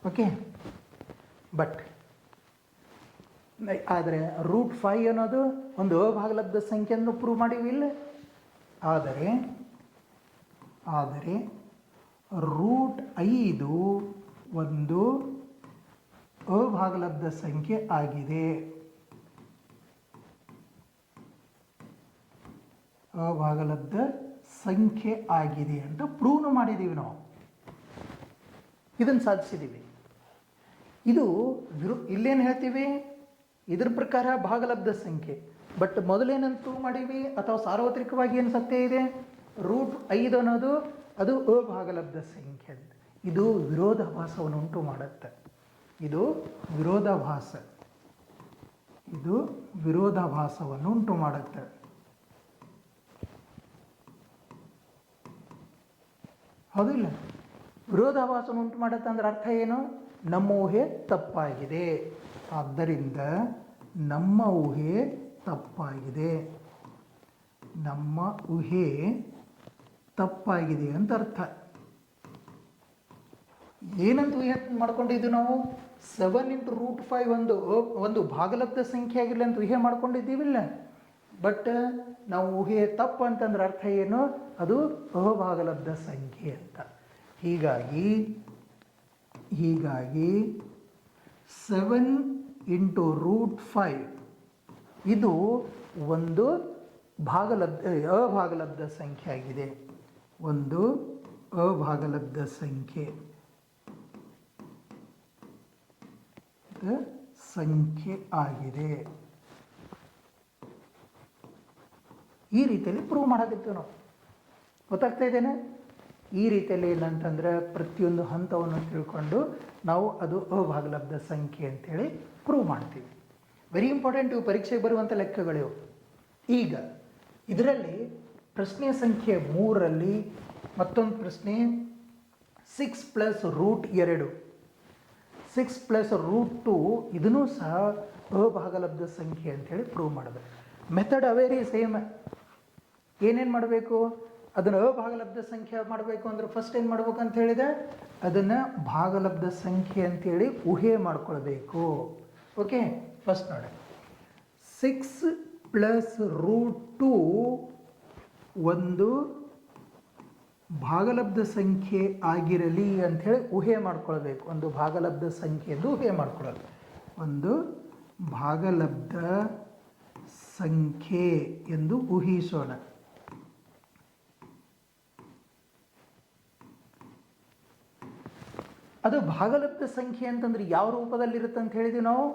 ಓಕೆ, ಬಟ್ ಆದರೆ √5 ಅನ್ನೋದು ಒಂದು ಅಭಾಗಲಬ್ಧ ಸಂಖ್ಯೆಯನ್ನು ಪ್ರೂವ್ ಮಾಡಿವಿಲ್ಲ. ಆದರೆ √5 ಒಂದು ಅಭಾಗಲಬ್ಧ ಸಂಖ್ಯೆ ಆಗಿದೆ. ಅಭಾಗಲಬ್ಧ ಸಂಖ್ಯೆ ಆಗಿದೆ ಅಂತ ಪ್ರೂವ್ ಮಾಡಿದ್ದೀವಿ ನಾವು. ಇದನ್ನು ಸಾಧಿಸಿದ್ದೀವಿ. ಇದು ಇಲ್ಲೇನು ಹೇಳ್ತೀವಿ, ಇದ್ರ ಪ್ರಕಾರ ಭಾಗಲಬ್ಧ ಸಂಖ್ಯೆ. ಬಟ್ ಮೊದಲೇನಂತ ಪ್ರೂವ್ ಮಾಡೀವಿ, ಅಥವಾ ಸಾರ್ವತ್ರಿಕವಾಗಿ ಏನು ಸತ್ಯ ಇದೆ, √5 ಅನ್ನೋದು ಅದು ಅಭಾಗಲಬ್ಧ ಸಂಖ್ಯೆ ಅಂತ. ಇದು ವಿರೋಧಾಭಾಸವನ್ನು ಉಂಟು ಮಾಡುತ್ತೆ. ಇದು ವಿರೋಧಾಭಾಸವನ್ನು ಉಂಟು ಮಾಡುತ್ತೆ. ಹೌದಿಲ್ಲ, ವಿರೋಧಾಭಾಸವನ್ನು ಉಂಟು ಮಾಡುತ್ತೆ ಅಂದ್ರೆ ಅರ್ಥ ಏನು, ನಮ್ಮ ಊಹೆ ತಪ್ಪಾಗಿದೆ. ಆದ್ದರಿಂದ ನಮ್ಮ ಊಹೆ ತಪ್ಪಾಗಿದೆ, ನಮ್ಮ ಊಹೆ ತಪ್ಪಾಗಿದೆ ಅಂತ ಅರ್ಥ. ಏನಂತ ಊಹೆ ಮಾಡ್ಕೊಂಡಿದ್ದೀವಿ ನಾವು? 7 × √5 ಒಂದು ಭಾಗಲಬ್ಧ ಸಂಖ್ಯೆ ಆಗಿರಲಿ ಅಂತ ಊಹೆ ಮಾಡ್ಕೊಂಡಿದ್ದೀವಿಲ್ಲ. ಬಟ್ ನಾವು ಊಹೆ ತಪ್ಪು ಅಂತಂದ್ರೆ ಅರ್ಥ ಏನು? ಅದು ಅಭಾಗಲಬ್ಧ ಸಂಖ್ಯೆ ಅಂತ. ಹೀಗಾಗಿ 7 × √5 ಇದು ಒಂದು ಅಭಾಗಲಬ್ಧ ಸಂಖ್ಯೆ ಆಗಿದೆ, ಒಂದು ಅಭಾಗಲಬ್ಧ ಸಂಖ್ಯೆ ಆಗಿದೆ. ಈ ರೀತಿಯಲ್ಲಿ ಪ್ರೂವ್ ಮಾಡಕತ್ತೀವಿ ನಾವು. ಗೊತ್ತಾಗ್ತಾ ಇದ್ದೇನೆ? ಈ ರೀತಿಯಲ್ಲಿ ಏನಂತಂದ್ರೆ ಪ್ರತಿಯೊಂದು ಹಂತವನ್ನು ತಿಳ್ಕೊಂಡು ನಾವು ಅದು ಅಭಾಗಲಬ್ಧ ಸಂಖ್ಯೆ ಅಂತೇಳಿ ಪ್ರೂವ್ ಮಾಡ್ತೀವಿ. ವೆರಿ ಇಂಪಾರ್ಟೆಂಟ್, ಇವು ಪರೀಕ್ಷೆಗೆ ಬರುವಂಥ ಲೆಕ್ಕಗಳಿವು. ಈಗ ಇದರಲ್ಲಿ ಪ್ರಶ್ನೆ ಸಂಖ್ಯೆ 3ರಲ್ಲಿ ಮತ್ತೊಂದು ಪ್ರಶ್ನೆ 6 + √2 6 + √2 ಇದನ್ನೂ ಸಹ ಅಭಾಗಲಬ್ಧ ಸಂಖ್ಯೆ ಅಂತೇಳಿ ಪ್ರೂವ್ ಮಾಡಬೇಕು. Method every same. ಏನೇನು ಮಾಡಬೇಕು? ಅದನ್ನು ಅಭಾಗಲಬ್ಧ ಸಂಖ್ಯೆ ಮಾಡಬೇಕು ಅಂದ್ರೆ ಫಸ್ಟ್ ಏನು ಮಾಡ್ಬೇಕು ಅಂತ ಹೇಳಿದೆ? ಅದನ್ನು ಭಾಗಲಬ್ಧ ಸಂಖ್ಯೆ ಅಂತೇಳಿ ಊಹೆ ಮಾಡ್ಕೊಳ್ಬೇಕು. ಓಕೆ, ಫಸ್ಟ್ ನೋಡಿ, 6 + √2 ಒಂದು ಭಾಗಲಬ್ಧ ಸಂಖ್ಯೆ ಆಗಿರಲಿ ಅಂಥೇಳಿ ಊಹೆ ಮಾಡ್ಕೊಳ್ಬೇಕು. ಒಂದು ಭಾಗಲಬ್ಧ ಸಂಖ್ಯೆ ಎಂದು ಊಹೆ ಮಾಡ್ಕೊಳ್ಳೋದು. ಒಂದು ಭಾಗಲಬ್ಧ ಸಂಖ್ಯೆ ಎಂದು ಊಹಿಸೋಣ. ಅದು ಭಾಗಲಬ್ಧ ಸಂಖ್ಯೆ ಅಂತಂದ್ರೆ ಯಾವ ರೂಪದಲ್ಲಿರುತ್ತೆ ಅಂತ ಹೇಳಿದ್ವಿ ನಾವು?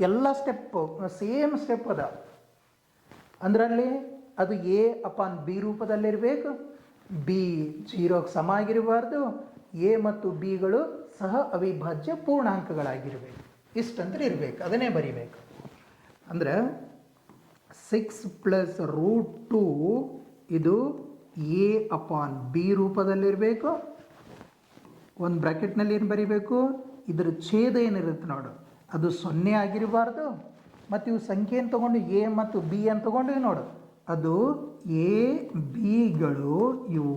ಎಲ್ಲ ಸೇಮ್ ಸ್ಟೆಪ್ ಅದ. ಅಂದ್ರಲ್ಲಿ ಅದು A/B ರೂಪದಲ್ಲಿರಬೇಕು. B 0ಗೆ ಸಮ ಆಗಿರಬಾರ್ದು. A ಮತ್ತು Bಗಳು ಸಹ ಅವಿಭಾಜ್ಯ ಪೂರ್ಣಾಂಕಗಳಾಗಿರಬೇಕು. ಇಷ್ಟಂದ್ರೆ ಇರಬೇಕು, ಅದನ್ನೇ ಬರಿಬೇಕು. ಅಂದ್ರೆ 6 + √2 ಇದು A/B ರೂಪದಲ್ಲಿರಬೇಕು. ಒಂದು ಬ್ರ್ಯಾಕೆಟ್ನಲ್ಲಿ ಏನು ಬರಿಬೇಕು? ಇದರ ಛೇದ ಏನಿರುತ್ತೆ ನೋಡು, ಅದು 0 ಆಗಿರಬಾರ್ದು. ಮತ್ತು ಇವು ಸಂಖ್ಯೆಯನ್ನು ತೊಗೊಂಡು A ಮತ್ತು B ಅಂತ ತೊಗೊಂಡು ನೋಡು, ಅದು A/Bಗಳು ಇವು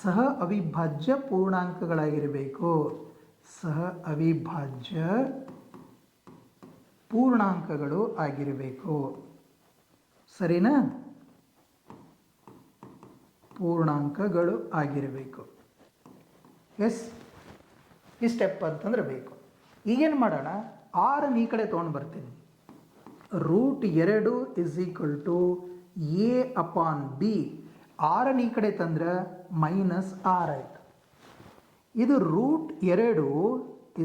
ಸಹ ಅವಿಭಾಜ್ಯ ಪೂರ್ಣಾಂಕಗಳಾಗಿರಬೇಕು. ಸಹ ಅವಿಭಾಜ್ಯ ಪೂರ್ಣಾಂಕಗಳು ಆಗಿರಬೇಕು. ಸರಿನಾ? ಪೂರ್ಣಾಂಕಗಳು ಆಗಿರಬೇಕು. ಎಸ್, ಈ ಸ್ಟೆಪ್ ಅಂತಂದ್ರೆ ಬೇಕು. ಈಗೇನು ಮಾಡೋಣ? 6 ಈ ಕಡೆ ತೊಗೊಂಡು ಬರ್ತೀನಿ. √2 = A/B. 6 ಈ ಕಡೆ ತಂದ್ರೆ -6 ಆಯಿತು. ಇದು √2 =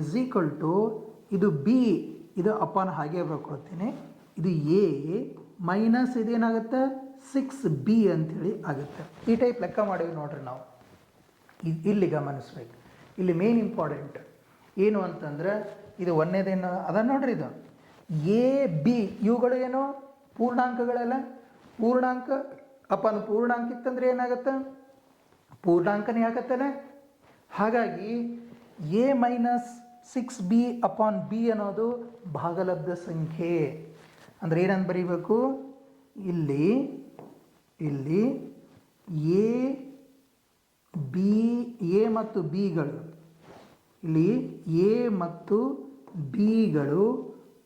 ಇದು B, ಇದು ಅಪಾನ್ ಹಾಗೆ ಬರ್ಕೊಳ್ತೀನಿ. ಇದು A ಮೈನಸ್ ಇದೇನಾಗುತ್ತೆ 6B ಅಂಥೇಳಿ ಆಗುತ್ತೆ. ಈ ಟೈಪ್ ಲೆಕ್ಕ ಮಾಡೀವಿ ನೋಡ್ರಿ ನಾವು. ಇಲ್ಲಿ ಗಮನಿಸ್ಬೇಕು. ಇಲ್ಲಿ ಮೇನ್ ಇಂಪಾರ್ಟೆಂಟ್ ಏನು ಅಂತಂದ್ರೆ ಇದು ಒಂದೇದೇನು ಅದ ನೋಡ್ರಿ. ಇದು A/B ಇವುಗಳು ಏನು ಪೂರ್ಣಾಂಕಗಳೆಲ್ಲ. ಪೂರ್ಣಾಂಕ ಅಪಾನ್ ಪೂರ್ಣಾಂಕ ಇತ್ತಂದ್ರೆ ಏನಾಗುತ್ತೆ? ಪೂರ್ಣಾಂಕನೇ ಆಗತ್ತಲ್ಲ. ಹಾಗಾಗಿ A - 6B/B ಅನ್ನೋದು ಭಾಗಲಬ್ಧ ಸಂಖ್ಯೆ. ಅಂದರೆ ಏನಂತ ಬರೀಬೇಕು? ಇಲ್ಲಿ A ಮತ್ತು Bಗಳು, ಇಲ್ಲಿ A ಮತ್ತು Bಗಳು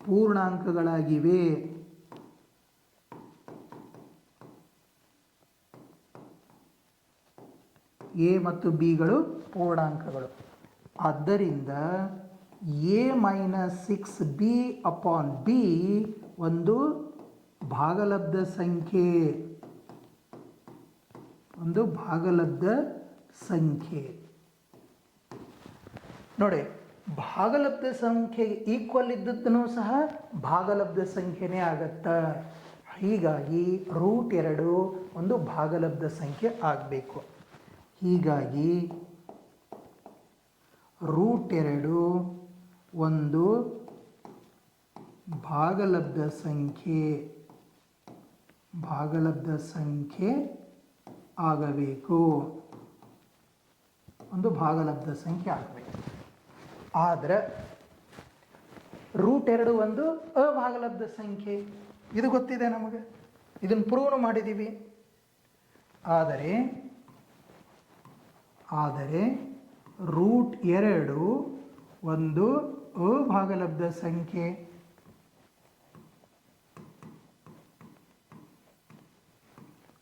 ಪೂರ್ಣಾಂಕಗಳಾಗಿವೆ. A ಮತ್ತು Bಗಳು ಪೂರ್ಣಾಂಕಗಳು. ಆದ್ದರಿಂದ A - 6B/B ಒಂದು ಭಾಗಲಬ್ಧ ಸಂಖ್ಯೆ. ಒಂದು ಭಾಗಲಬ್ಧ ಸಂಖ್ಯೆ ನೋಡಿ. ಭಾಗಲಬ್ಧ ಸಂಖ್ಯೆ ಈಕ್ವಲ್ ಇದ್ದದ್ದನ್ನು ಸಹ ಭಾಗಲಬ್ಧ ಸಂಖ್ಯೆನೇ ಆಗತ್ತ. ಹೀಗಾಗಿ √2 ಒಂದು ಭಾಗಲಬ್ಧ ಸಂಖ್ಯೆ ಆಗಬೇಕು. ಹೀಗಾಗಿ √2 ಒಂದು ಭಾಗಲಬ್ಧ ಸಂಖ್ಯೆ ಆಗಬೇಕು. ಒಂದು ಭಾಗಲಬ್ಧ ಸಂಖ್ಯೆ ಆಗಬೇಕು. ಆದರೆ √2 ಒಂದು ಅಭಾಗಲಬ್ಧ ಸಂಖ್ಯೆ, ಇದು ಗೊತ್ತಿದೆ ನಮಗೆ, ಇದನ್ನು ಪ್ರೂವ್ ಮಾಡಿದ್ದೀವಿ. ಆದರೆ √2 ಒಂದು ಅಭಾಗಲಬ್ಧ ಸಂಖ್ಯೆ.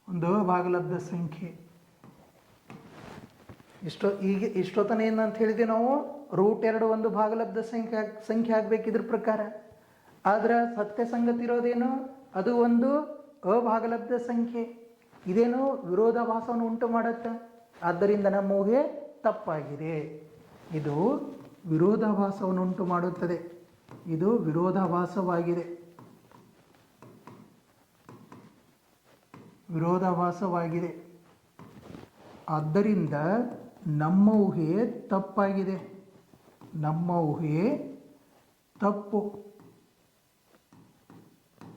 ಒಂದು ಅಭಾಗಲಬ್ಧ ಸಂಖ್ಯೆ. ಇಷ್ಟೊತ್ತನ ಏನಂತ ಹೇಳಿದ್ವಿ ನಾವು, √2 ಒಂದು ಭಾಗಲಬ್ಧ ಸಂಖ್ಯೆ ಆಗಬೇಕಿದ್ರ ಪ್ರಕಾರ. ಆದ್ರೆ ಸತ್ಯ ಸಂಗತಿ ಇರೋದೇನು, ಅದು ಒಂದು ಅಭಾಗಲಬ್ಧ ಸಂಖ್ಯೆ. ಇದೇನು ವಿರೋಧಾಭಾಸವನ್ನು ಉಂಟು ಮಾಡುತ್ತೆ. ಆದ್ದರಿಂದ ನಮ್ಮ ಊಹೆ ತಪ್ಪಾಗಿದೆ. ಇದು ವಿರೋಧಾಭಾಸವನ್ನು ಉಂಟು ಮಾಡುತ್ತದೆ. ಇದು ವಿರೋಧಾಭಾಸವಾಗಿದೆ. ವಿರೋಧಾಭಾಸವಾಗಿದೆ. ಆದ್ದರಿಂದ ನಮ್ಮ ಊಹೆ ತಪ್ಪಾಗಿದೆ. ನಮ್ಮ ಊಹೆ ತಪ್ಪು.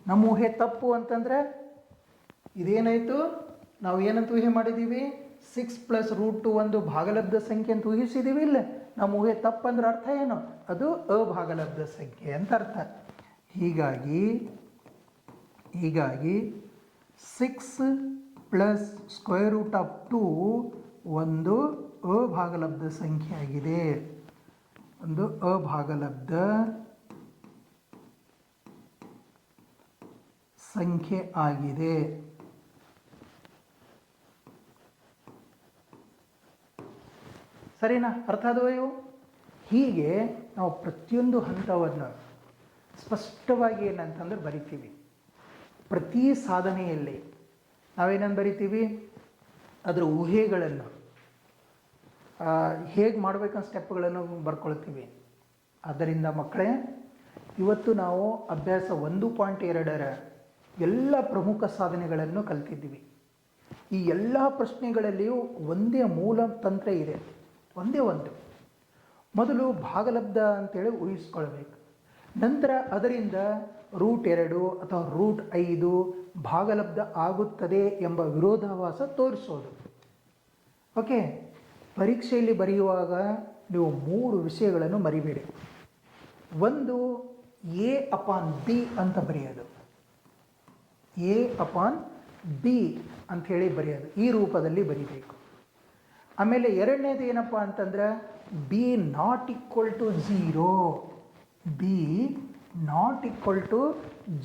ನಮ್ಮ ಊಹೆ ತಪ್ಪು ಅಂತಂದರೆ ಇದೇನಾಯಿತು, ನಾವು ಏನಂತ ಊಹೆ ಮಾಡಿದ್ದೀವಿ, 6 + √2 ಒಂದು ಭಾಗಲಬ್ಧ ಸಂಖ್ಯೆ ಅಂತ ಊಹಿಸಿದ್ದೀವಿ. ಇಲ್ಲ, ನಮ್ಮ ಊಹೆ ತಪ್ಪಂದ್ರೆ ಅರ್ಥ ಏನು, ಅದು ಅಭಾಗಲಬ್ಧ ಸಂಖ್ಯೆ ಅಂತ ಅರ್ಥ. ಹೀಗಾಗಿ 6 + √2 ಒಂದು ಅಭಾಗಲಬ್ಧ ಸಂಖ್ಯೆ ಆಗಿದೆ. ಒಂದು ಅಭಾಗಲಬ್ಧ ಸಂಖ್ಯೆ ಆಗಿದೆ. ಸರಿನಾ? ಅರ್ಥ ಆದವು ಇವು? ಹೀಗೆ ನಾವು ಪ್ರತಿಯೊಂದು ಹಂತವನ್ನು ಸ್ಪಷ್ಟವಾಗಿ ಏನಂತಂದ್ರೆ ಬರಿತೀವಿ. ಪ್ರತಿ ಸಾಧನೆಯಲ್ಲಿ ನಾವೇನಂದು ಬರಿತೀವಿ, ಅದರ ಊಹೆಗಳನ್ನು ಹೇಗೆ ಮಾಡಬೇಕಂತ ಸ್ಟೆಪ್ಗಳನ್ನು ಬರ್ಕೊಳ್ತೀವಿ. ಆದ್ದರಿಂದ ಮಕ್ಕಳೇ, ಇವತ್ತು ನಾವು ಅಭ್ಯಾಸ 1.2ರ ಎಲ್ಲ ಪ್ರಮುಖ ಸಾಧನೆಗಳನ್ನು ಕಲ್ತಿದ್ದೀವಿ. ಈ ಎಲ್ಲ ಪ್ರಶ್ನೆಗಳಲ್ಲಿಯೂ ಒಂದೇ ಮೂಲ ತಂತ್ರ ಇದೆ. ಒಂದೇ ಒಂದು. ಮೊದಲು ಭಾಗಲಬ್ಧ ಅಂತೇಳಿ ಊಹಿಸ್ಕೊಳ್ಬೇಕು. ನಂತರ ಅದರಿಂದ √2 ಅಥವಾ √5 ಭಾಗಲಬ್ಧ ಆಗುತ್ತದೆ ಎಂಬ ವಿರೋಧಾಭಾಸ ತೋರಿಸೋದು. ಓಕೆ, ಪರೀಕ್ಷೆಯಲ್ಲಿ ಬರೆಯುವಾಗ ನೀವು 3 ವಿಷಯಗಳನ್ನು ಮರಿಬೇಡಿ. ಒಂದು, A/B ಅಂತ ಬರೆಯೋದು. A/B ಅಂಥೇಳಿ ಬರೆಯೋದು, ಈ ರೂಪದಲ್ಲಿ ಬರಿಬೇಕು. ಆಮೇಲೆ ಎರಡನೇದು ಏನಪ್ಪ ಅಂತಂದ್ರೆ B ≠ 0. B ≠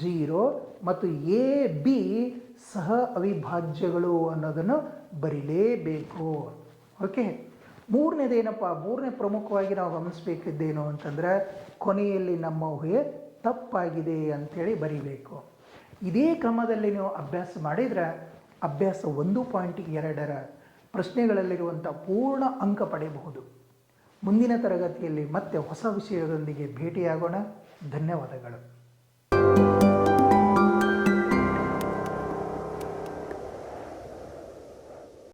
0 ಮತ್ತು AB ಸಹ ಅವಿಭಾಜ್ಯಗಳು ಅನ್ನೋದನ್ನು ಬರಿಲೇಬೇಕು. ಓಕೆ. ಮೂರನೇದೇನಪ್ಪ, ಮೂರನೇ ಪ್ರಮುಖವಾಗಿ ನಾವು ಗಮನಿಸಬೇಕಿದ್ದೇನು ಅಂತಂದರೆ, ಕೊನೆಯಲ್ಲಿ ನಮ್ಮ ಊಹೆ ತಪ್ಪಾಗಿದೆ ಅಂಥೇಳಿ ಬರಿಬೇಕು. ಇದೇ ಕ್ರಮದಲ್ಲಿ ನೀವು ಅಭ್ಯಾಸ ಮಾಡಿದರೆ ಅಭ್ಯಾಸ 1.2ರ ಪ್ರಶ್ನೆಗಳಲ್ಲಿರುವಂಥ ಪೂರ್ಣ ಅಂಕ ಪಡೆಯಬಹುದು. ಮುಂದಿನ ತರಗತಿಯಲ್ಲಿ ಮತ್ತೆ ಹೊಸ ವಿಷಯದೊಂದಿಗೆ ಭೇಟಿಯಾಗೋಣ. ಧನ್ಯವಾದಗಳು.